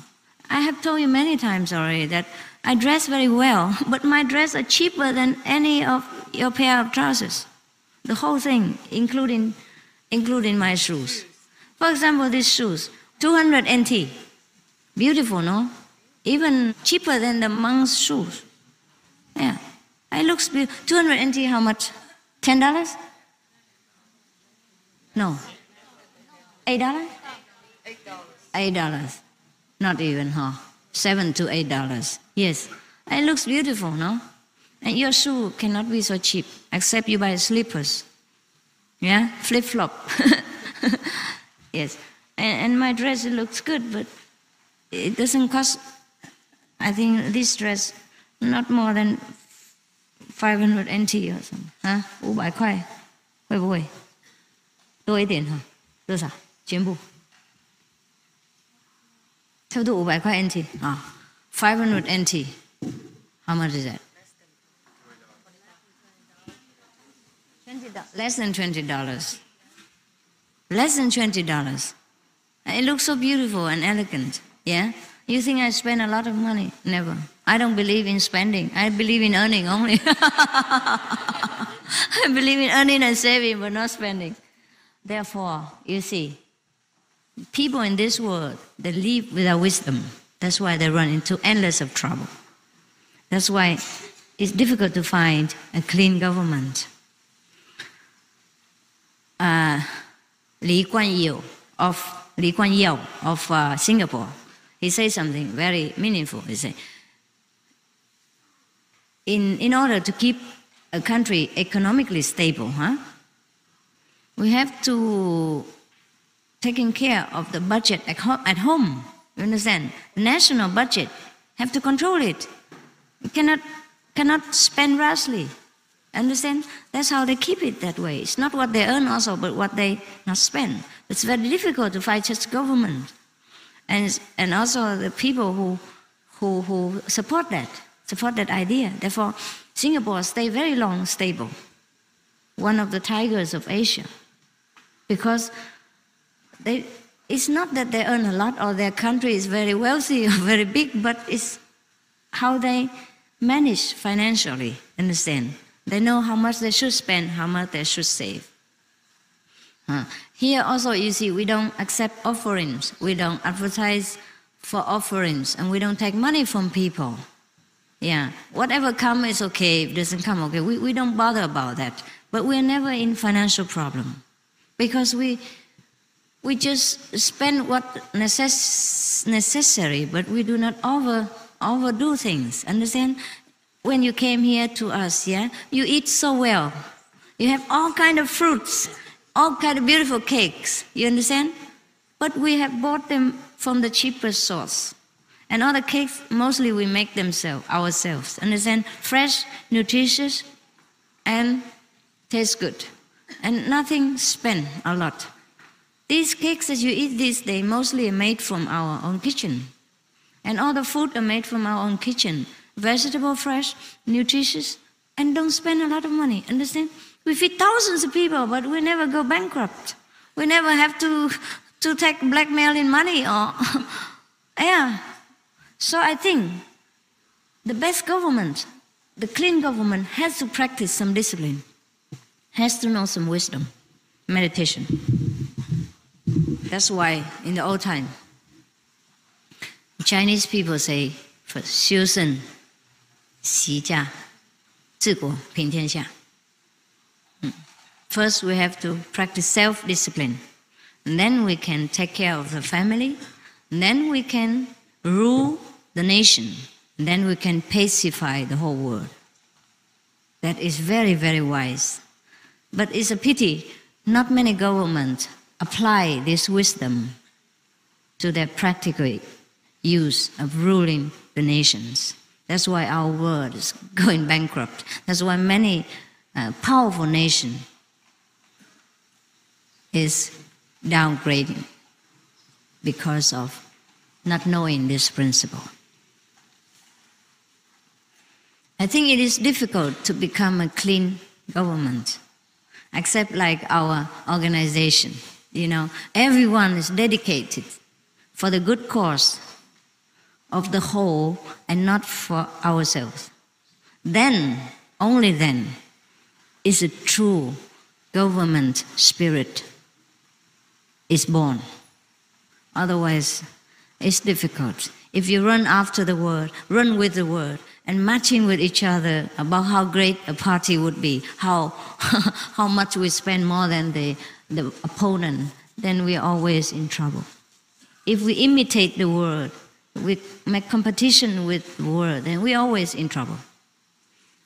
I have told you many times already that I dress very well, but my dress are cheaper than any of your pair of trousers. The whole thing, including my shoes. For example, these shoes, 200 NT. Beautiful, no? Even cheaper than the monk's shoes. Yeah. It looks beautiful. 200 NT, how much? $10? No. $8? $8. Not even, huh? $7 to $8. Yes. It looks beautiful, no? And your shoe cannot be so cheap, except you buy slippers. Yeah? Flip-flop. Yes. And my dress, it looks good, but it doesn't cost, I think this dress, not more than 500 NT or something. Huh? 500块，会不会？多一点哈？多少？全部？差不多500块 NT 啊，500 NT. How much is that? Less than $20. Less than $20. It looks so beautiful and elegant. Yeah? You think I spend a lot of money? Never. I don't believe in spending. I believe in earning only. I believe in earning and saving, but not spending. Therefore, you see, people in this world, they live without wisdom. That's why they run into endless of trouble. That's why it's difficult to find a clean government. Lee Kuan Yew of Singapore, he says something very meaningful. He said, in order to keep a country economically stable, we have to taking care of the budget at home. You understand? The national budget, have to control it. You cannot spend rashly. Understand? That's how they keep it that way. It's not what they earn also, but what they not spend. It's very difficult to fight such government. And also the people who support that idea. Therefore, Singapore stay very long stable. One of the tigers of Asia. Because it's not that they earn a lot or their country is very wealthy or very big, but it's how they manage financially, understand? They know how much they should spend, how much they should save. Here also, you see, we don't accept offerings. We don't advertise for offerings, and we don't take money from people. Yeah, whatever comes is okay. If it doesn't come, okay. We don't bother about that. But we're never in financial problem because we just spend what necessary, but we do not overdo things. Understand? When you came here to us, yeah, you eat so well. You have all kind of fruits, all kind of beautiful cakes. You understand? But we have bought them from the cheapest source. And all the cakes, mostly we make them ourselves. Understand? Fresh, nutritious, and taste good. And nothing spent a lot. These cakes that you eat these days mostly are made from our own kitchen. And all the food are made from our own kitchen. Vegetable, fresh, nutritious, and don't spend a lot of money. Understand? We feed thousands of people, but we never go bankrupt. We never have to take blackmail in money or yeah. So I think the best government, the clean government, has to practice some discipline, has to know some wisdom, meditation. That's why in the old time, Chinese people say, "修身齐家治国平天下." First, we have to practice self-discipline. And then we can take care of the family. And then we can rule the nation. And then we can pacify the whole world. That is very, very wise. But it's a pity not many governments apply this wisdom to their practical use of ruling the nations. That's why our world is going bankrupt. That's why many powerful nations is downgrading because of not knowing this principle. I think it is difficult to become a clean government, except like our organization. You know, everyone is dedicated for the good cause of the whole and not for ourselves. Then, only then, is a true government spirit is born. Otherwise, it's difficult. If you run after the word, run with the word, and matching with each other about how great a party would be, how much we spend more than the opponent, then we're always in trouble. If we imitate the word, we make competition with the word, then we're always in trouble.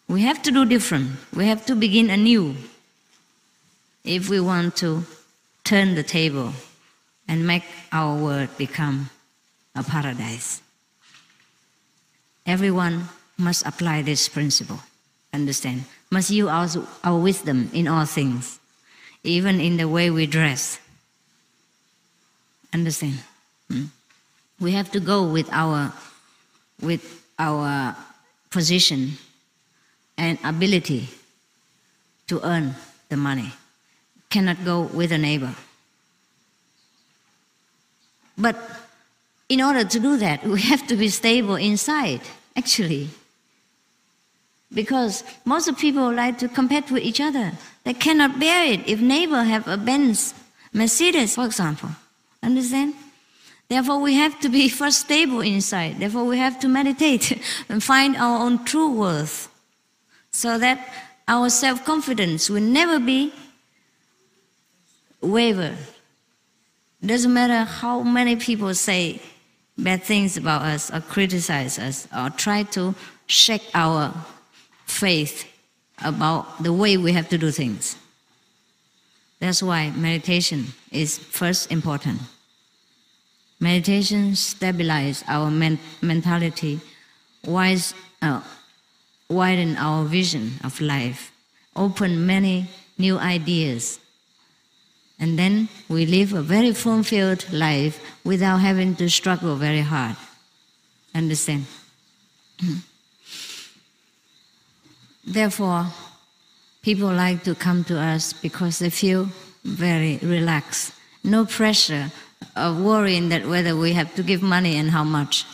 We have to do different. We have to begin anew if we want to turn the table and make our world become a paradise. Everyone must apply this principle, understand? Must use our wisdom in all things, even in the way we dress. Understand? We have to go with our position and ability to earn the money. Cannot go with a neighbor. But in order to do that, we have to be stable inside, actually. Because most of people like to compete with each other. They cannot bear it if neighbor have a Benz, Mercedes, for example. Understand? Therefore, we have to be first stable inside. Therefore, we have to meditate and find our own true worth, so that our self-confidence will never be wavered. Doesn't matter how many people say bad things about us or criticize us or try to shake our faith about the way we have to do things. That's why meditation is first important. Meditation stabilizes our mentality, widen our vision of life, open many new ideas, and then we live a very fulfilled life without having to struggle very hard. Understand? Therefore, people like to come to us because they feel very relaxed. No pressure of worrying that whether we have to give money and how much,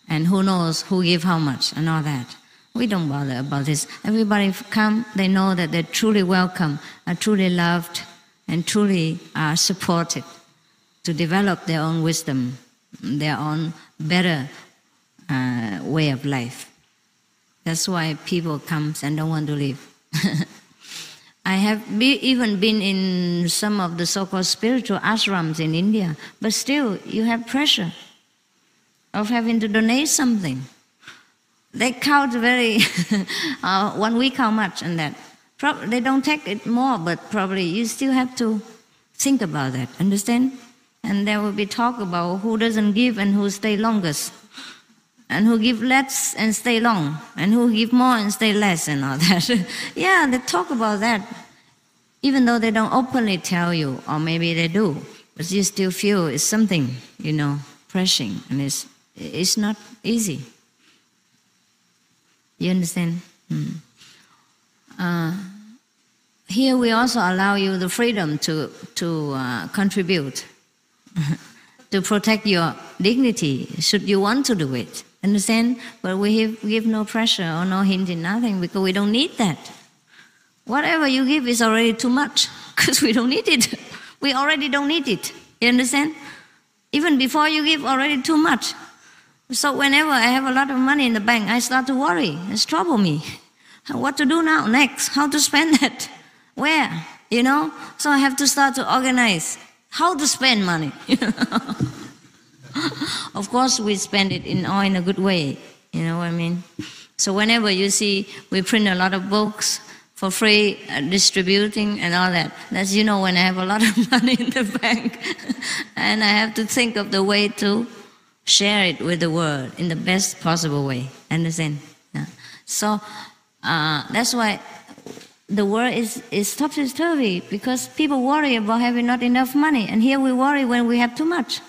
and who knows who give how much and all that. We don't bother about this. Everybody come, they know that they're truly welcome, are truly loved, and truly are supported to develop their own wisdom, their own better way of life. That's why people come and don't want to leave. I have even been in some of the so-called spiritual ashrams in India, but still you have pressure of having to donate something. They count very, 1 week how much and that. They don't take it more, but probably you still have to think about that, understand? And there will be talk about who doesn't give and who stay longest, and who give less and stay long, and who give more and stay less and all that. Yeah, they talk about that, even though they don't openly tell you, or maybe they do, but you still feel it's something, pressing, and it's not easy. You understand? Here we also allow you the freedom to contribute, to protect your dignity, should you want to do it. Understand? But we give no pressure or no hint in nothing, because we don't need that. Whatever you give is already too much, because we don't need it. We already don't need it. You understand? Even before you give, already too much. So whenever I have a lot of money in the bank, I start to worry. It's trouble me. What to do now, next? How to spend that? Where? So I have to start to organize how to spend money. Of course, we spend it in a good way. You know what I mean? So whenever you see we print a lot of books for free, distributing and all that, that's, when I have a lot of money in the bank and I have to think of the way to share it with the world in the best possible way. Understand? Yeah. So that's why the world is topsy-turvy, because people worry about having not enough money, and here we worry when we have too much,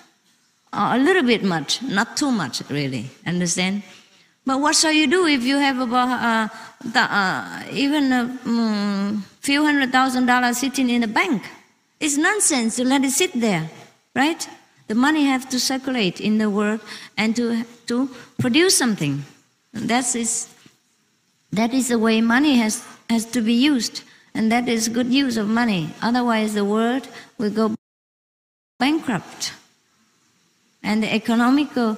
or a little bit much, not too much really. Understand? But what shall you do if you have about even a few $100,000 sitting in the bank? It's nonsense to let it sit there, right? The money has to circulate in the world and to produce something. That is the way money has to be used, and that is good use of money. Otherwise, the world will go bankrupt, and the economical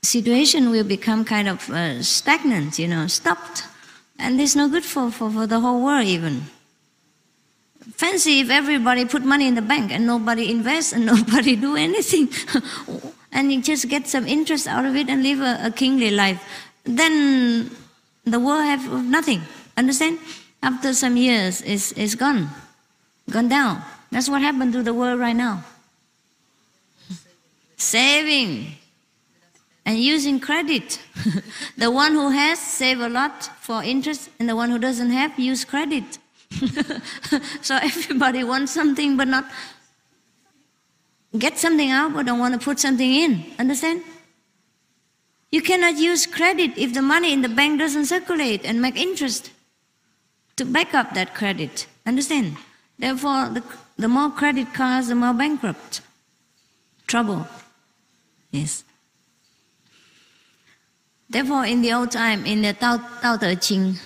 situation will become kind of stagnant, stopped, and it's no good for the whole world even. Fancy if everybody put money in the bank and nobody invests and nobody do anything and you just get some interest out of it and live a kingly life. Then the world have nothing. Understand? After some years, it's gone down. That's what happened to the world right now. Saving and using credit. The one who has save a lot for interest, and the one who doesn't have use credit. So everybody wants something but not get something out, but don't want to put something in. Understand? You cannot use credit if the money in the bank doesn't circulate and make interest to back up that credit. Understand? Therefore, the more credit cards, the more bankrupt. Trouble. Yes. Therefore, in the old time, in the Tao Te Ching,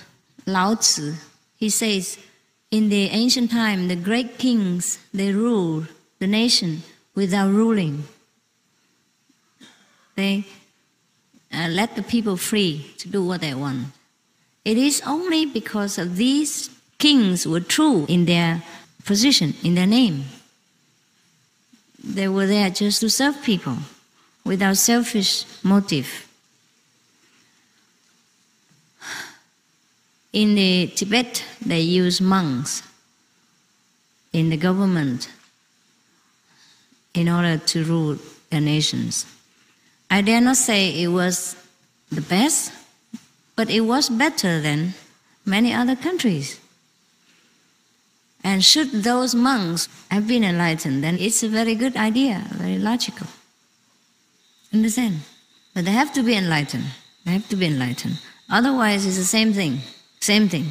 Lao Tzu, he says, in the ancient time, the great kings, they ruled the nation without ruling. They let the people free to do what they want. It is only because of these kings were true in their position, in their name. They were there just to serve people without selfish motive. In the Tibet, they use monks in the government in order to rule their nations. I dare not say it was the best, but it was better than many other countries. And should those monks have been enlightened, then it's a very good idea, very logical. Understand? But they have to be enlightened. They have to be enlightened. Otherwise, it's the same thing. Same thing.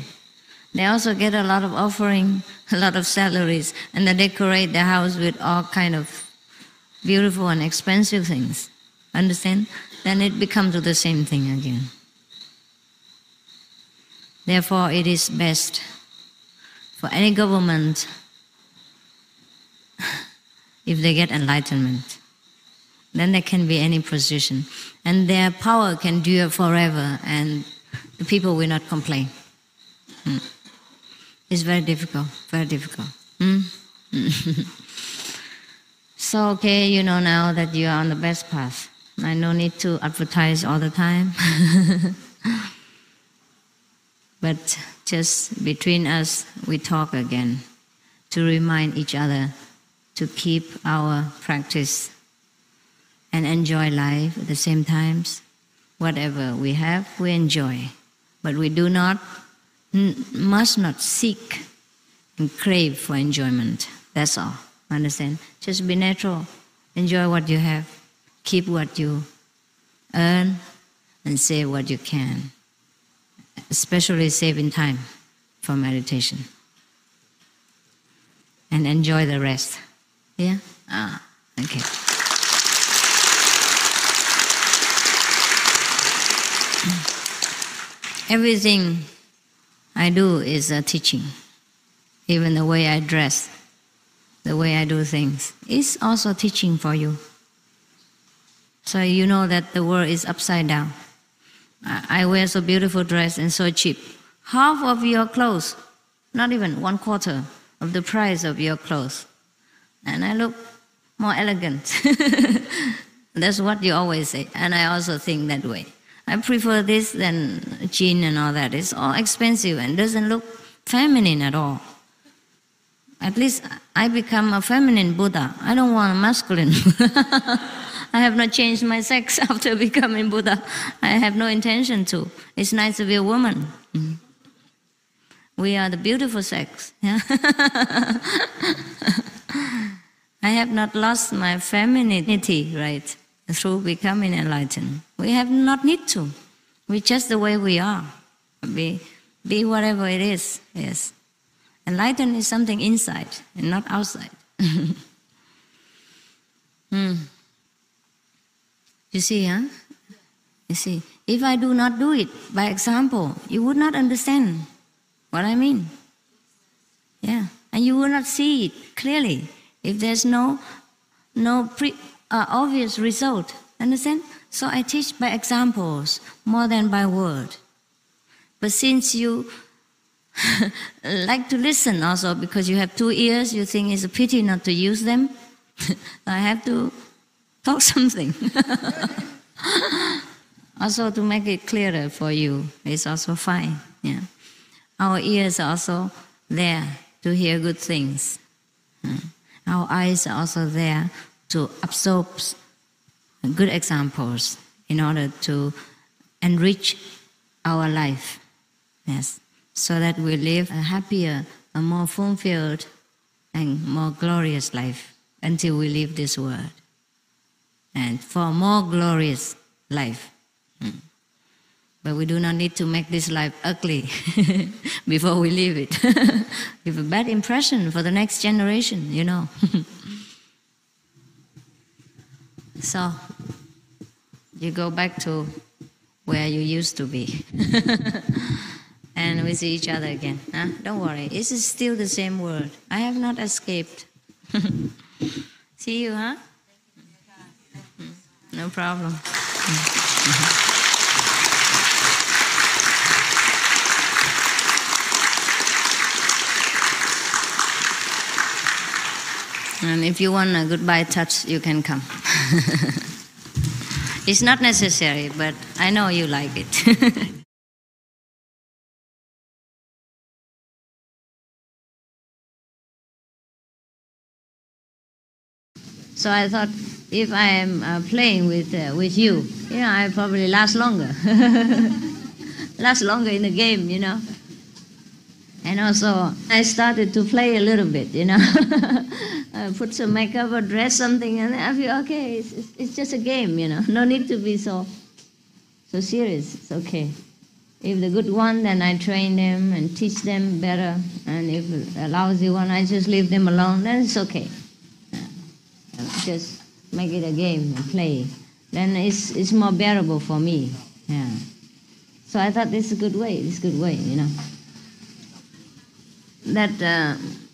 They also get a lot of offering, a lot of salaries, and they decorate their house with all kind of beautiful and expensive things. Understand? Then it becomes the same thing again. Therefore, it is best for any government, if they get enlightenment, then there can be any position. And their power can dure forever, and the people will not complain. It's very difficult, very difficult. So, okay, you know now that you are on the best path. I no need to advertise all the time. But just between us, we talk again to remind each other to keep our practice and enjoy life at the same times. Whatever we have, we enjoy. But we do not, must not seek and crave for enjoyment. That's all. Understand? Just be natural. Enjoy what you have. Keep what you earn and save what you can. Especially saving time for meditation. And enjoy the rest. Yeah? Okay. Everything I do is a teaching. Even the way I dress, the way I do things, is also teaching for you. So you know that the world is upside down. I wear so beautiful dress and so cheap. Half of your clothes, not even 1/4 of the price of your clothes. And I look more elegant. That's what you always say. And I also think that way. I prefer this than jean and all that. It's all expensive and doesn't look feminine at all. At least I become a feminine Buddha. I don't want a masculine Buddha. I have not changed my sex after becoming Buddha. I have no intention to. It's nice to be a woman. We are the beautiful sex. Yeah? I have not lost my femininity, right, through becoming enlightened. We have not need to. We're just the way we are. Be whatever it is. Yes. Enlightened is something inside and not outside. You see, huh? You see, if I do not do it by example, you would not understand what I mean. Yeah, and you will not see it clearly if there's no obvious result. Understand? So I teach by examples more than by word. But since you like to listen also because you have 2 ears, you think it's a pity not to use them. I have to talk something. Also to make it clearer for you is also fine. Yeah. Our ears are also there to hear good things. Our eyes are also there to absorb good examples in order to enrich our life. Yes. So that we live a happier, a more fulfilled and more glorious life until we leave this world. And for a more glorious life. But we do not need to make this life ugly before we leave it. Give a bad impression for the next generation, you know. So, you go back to where you used to be. And we see each other again. Huh? Don't worry, this is still the same world. I have not escaped. See you, huh? No problem. And if you want a goodbye touch, you can come. It's not necessary, but I know you like it. So I thought, if I am playing with you, I probably last longer. Last longer in the game, you know. And also, I started to play a little bit, you know. Put some makeup or dress something, and I feel, okay, it's just a game, you know. No need to be so serious. It's okay. If the good one, then I train them and teach them better. And if the lousy one, I just leave them alone, then it's okay. Just make it a game and play. then it's more bearable for me. Yeah. So I thought this is a good way. This is a good way, you know.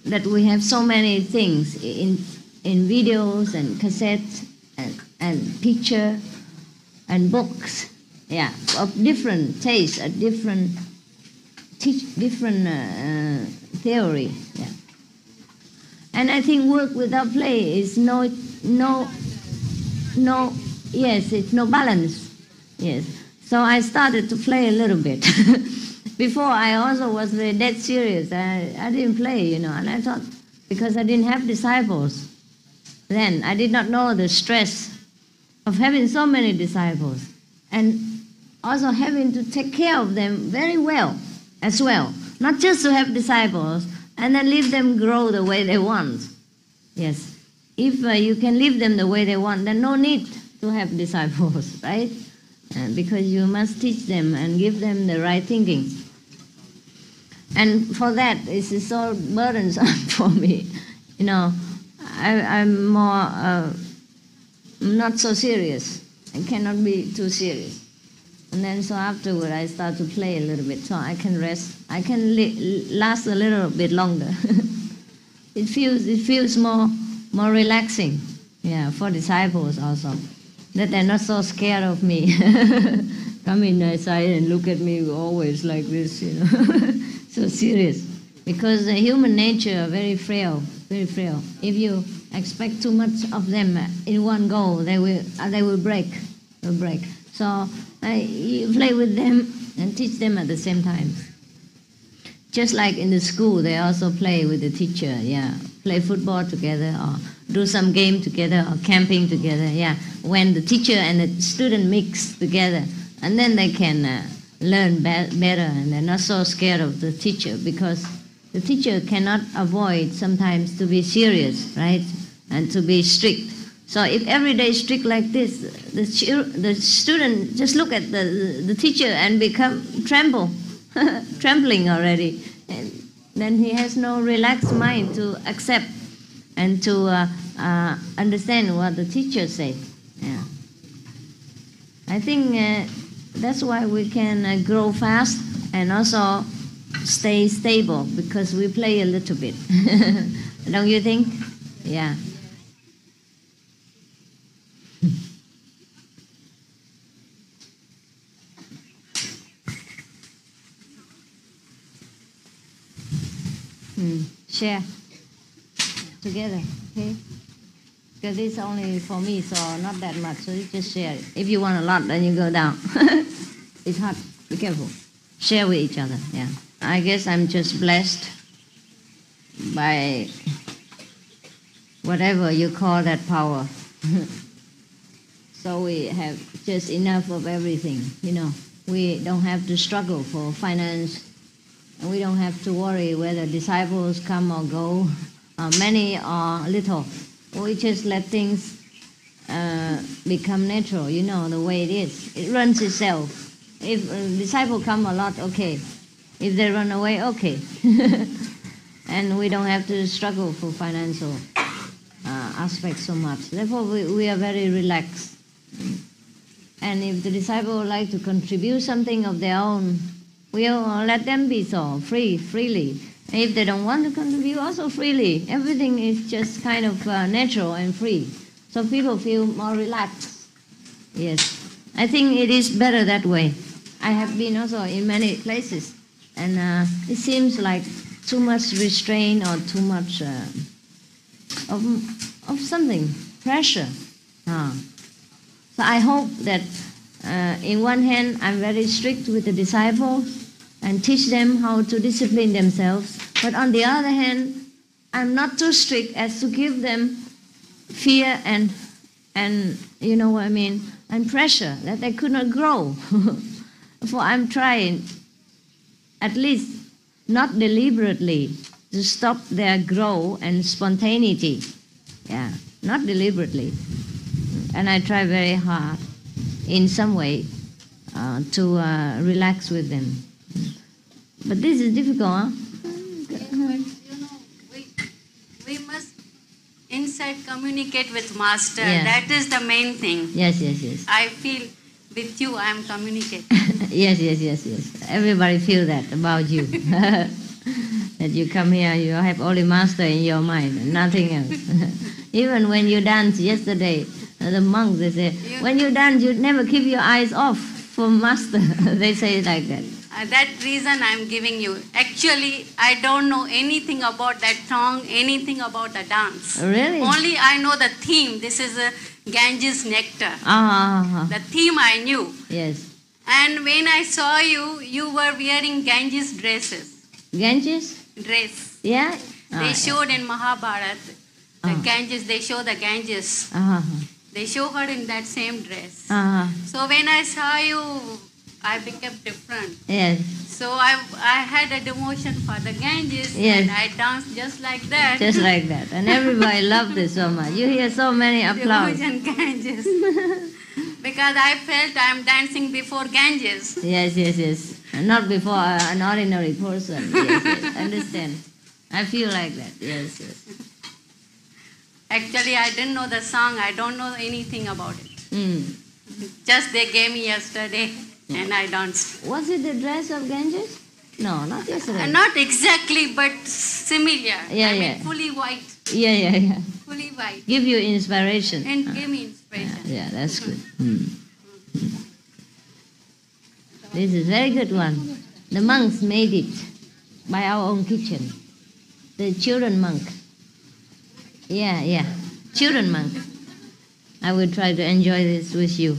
That we have so many things in videos and cassettes and picture and books, yeah, of different tastes, a different theory, yeah. And I think work without play is yes, it's no balance, yes. So I started to play a little bit. Before I also was very dead serious. I didn't play, you know, and I thought, because I didn't have disciples then, I did not know the stress of having so many disciples and also having to take care of them very well as well. Not just to have disciples and then leave them grow the way they want. Yes. If you can leave them the way they want, then no need to have disciples, right? Because you must teach them and give them the right thinking. And for that, it is so burdensome for me. You know, I'm more not so serious. I cannot be too serious. And then so afterward, I start to play a little bit, so I can rest. I can last a little bit longer. It feels more relaxing, yeah, for disciples also, that they're not so scared of me. Come inside and look at me always like this, you know, so serious. Because the human nature are very frail, very frail. If you expect too much of them in one go, they will break. They'll break. So you play with them and teach them at the same time. Just like in the school, they also play with the teacher, yeah. Play football together or do some game together or camping together, yeah. When the teacher and the student mix together, and then they can learn better, and they're not so scared of the teacher, because the teacher cannot avoid sometimes to be serious, right, and to be strict. So if every day is strict like this, the student just look at the teacher and become trembling already, and then he has no relaxed mind to accept and to understand what the teacher say. Yeah. I think that's why we can grow fast and also stay stable, because we play a little bit. Don't you think? Yeah. Share together, okay? Because it's only for me, so not that much, so you just share it. If you want a lot, then you go down. It's hot, be careful. Share with each other, yeah. I guess I'm just blessed by whatever you call that power. So we have just enough of everything, you know. We don't have to struggle for finance, and we don't have to worry whether disciples come or go, many or little. We just let things become natural, you know, the way it is. It runs itself. If a disciple come a lot, okay. If they run away, okay. And we don't have to struggle for financial aspects so much. Therefore, we are very relaxed. And if the disciple would like to contribute something of their own, we'll let them be so, freely. And if they don't want to contribute, also freely. Everything is just kind of natural and free. So people feel more relaxed. Yes. I think it is better that way. I have been also in many places, and it seems like too much restraint or too much of something, pressure. So I hope that in one hand I'm very strict with the disciples and teach them how to discipline themselves. But on the other hand, I'm not too strict as to give them fear and you know what I mean, and pressure that they could not grow. For I'm trying, at least not deliberately, to stop their growth and spontaneity. Yeah, not deliberately. And I try very hard in some way to relax with them. But this is difficult, huh? But, you know, we must inside communicate with Master. Yeah. That is the main thing. Yes, yes, yes. I feel with you I am communicating. Yes, yes, yes, yes. Everybody feel that about you. That you come here, you have only Master in your mind, nothing else. Even when you dance yesterday, the monks, they say, when you dance, you never keep your eyes off for Master. They say it like that. That reason I am giving you. Actually, I don't know anything about that song, anything about the dance. Really? Only I know the theme. This is a Ganges nectar. The theme I knew. Yes. And when I saw you, you were wearing Ganges dresses. Ganges? Dress. Yeah? They showed in Mahabharata. The Ganges, they show the Ganges. They show her in that same dress. So when I saw you, I became different. Yes. So I had a devotion for the Ganges, Yes. and I danced just like that. Just like that. And everybody loved it so much. You hear so many applause. Devotion Ganges. Because I felt I am dancing before Ganges. Yes, yes, yes. And not before an ordinary person. Yes, yes. Understand. I feel like that. Yes, yes. Actually, I didn't know the song. I don't know anything about it. Just they gave me yesterday, and I danced. Was it the dress of Ganges? No, not yesterday. Not exactly, but similar. Yeah, I mean, yeah. fully white. Yeah, yeah, yeah. Fully white. Give you inspiration. And give me inspiration. Yeah, that's good. This is very good one. The monks made it by our own kitchen. The children monk. Yeah, yeah. Children monk. I will try to enjoy this with you.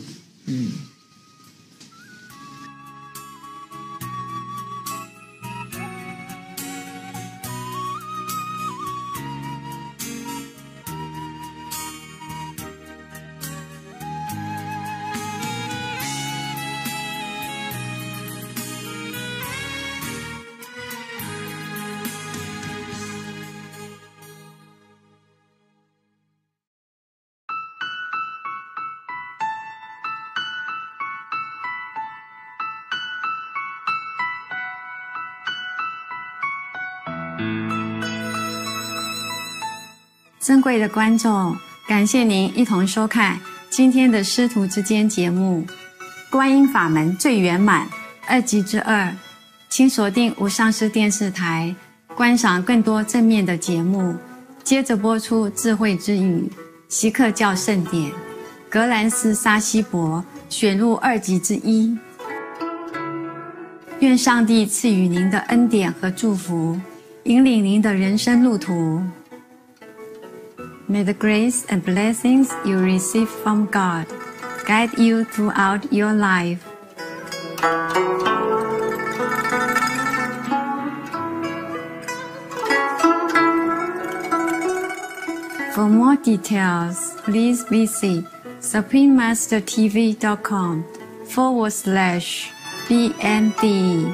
珍贵的观众，感谢您一同收看今天的师徒之间节目《观音法门最圆满2集之2》，请锁定无上师电视台，观赏更多正面的节目。接着播出智慧之语、习课教圣典、格兰斯沙希伯选入2集之1。愿上帝赐予您的恩典和祝福，引领您的人生路途。May the grace and blessings you receive from God guide you throughout your life. For more details, please visit suprememastertv.com/BND.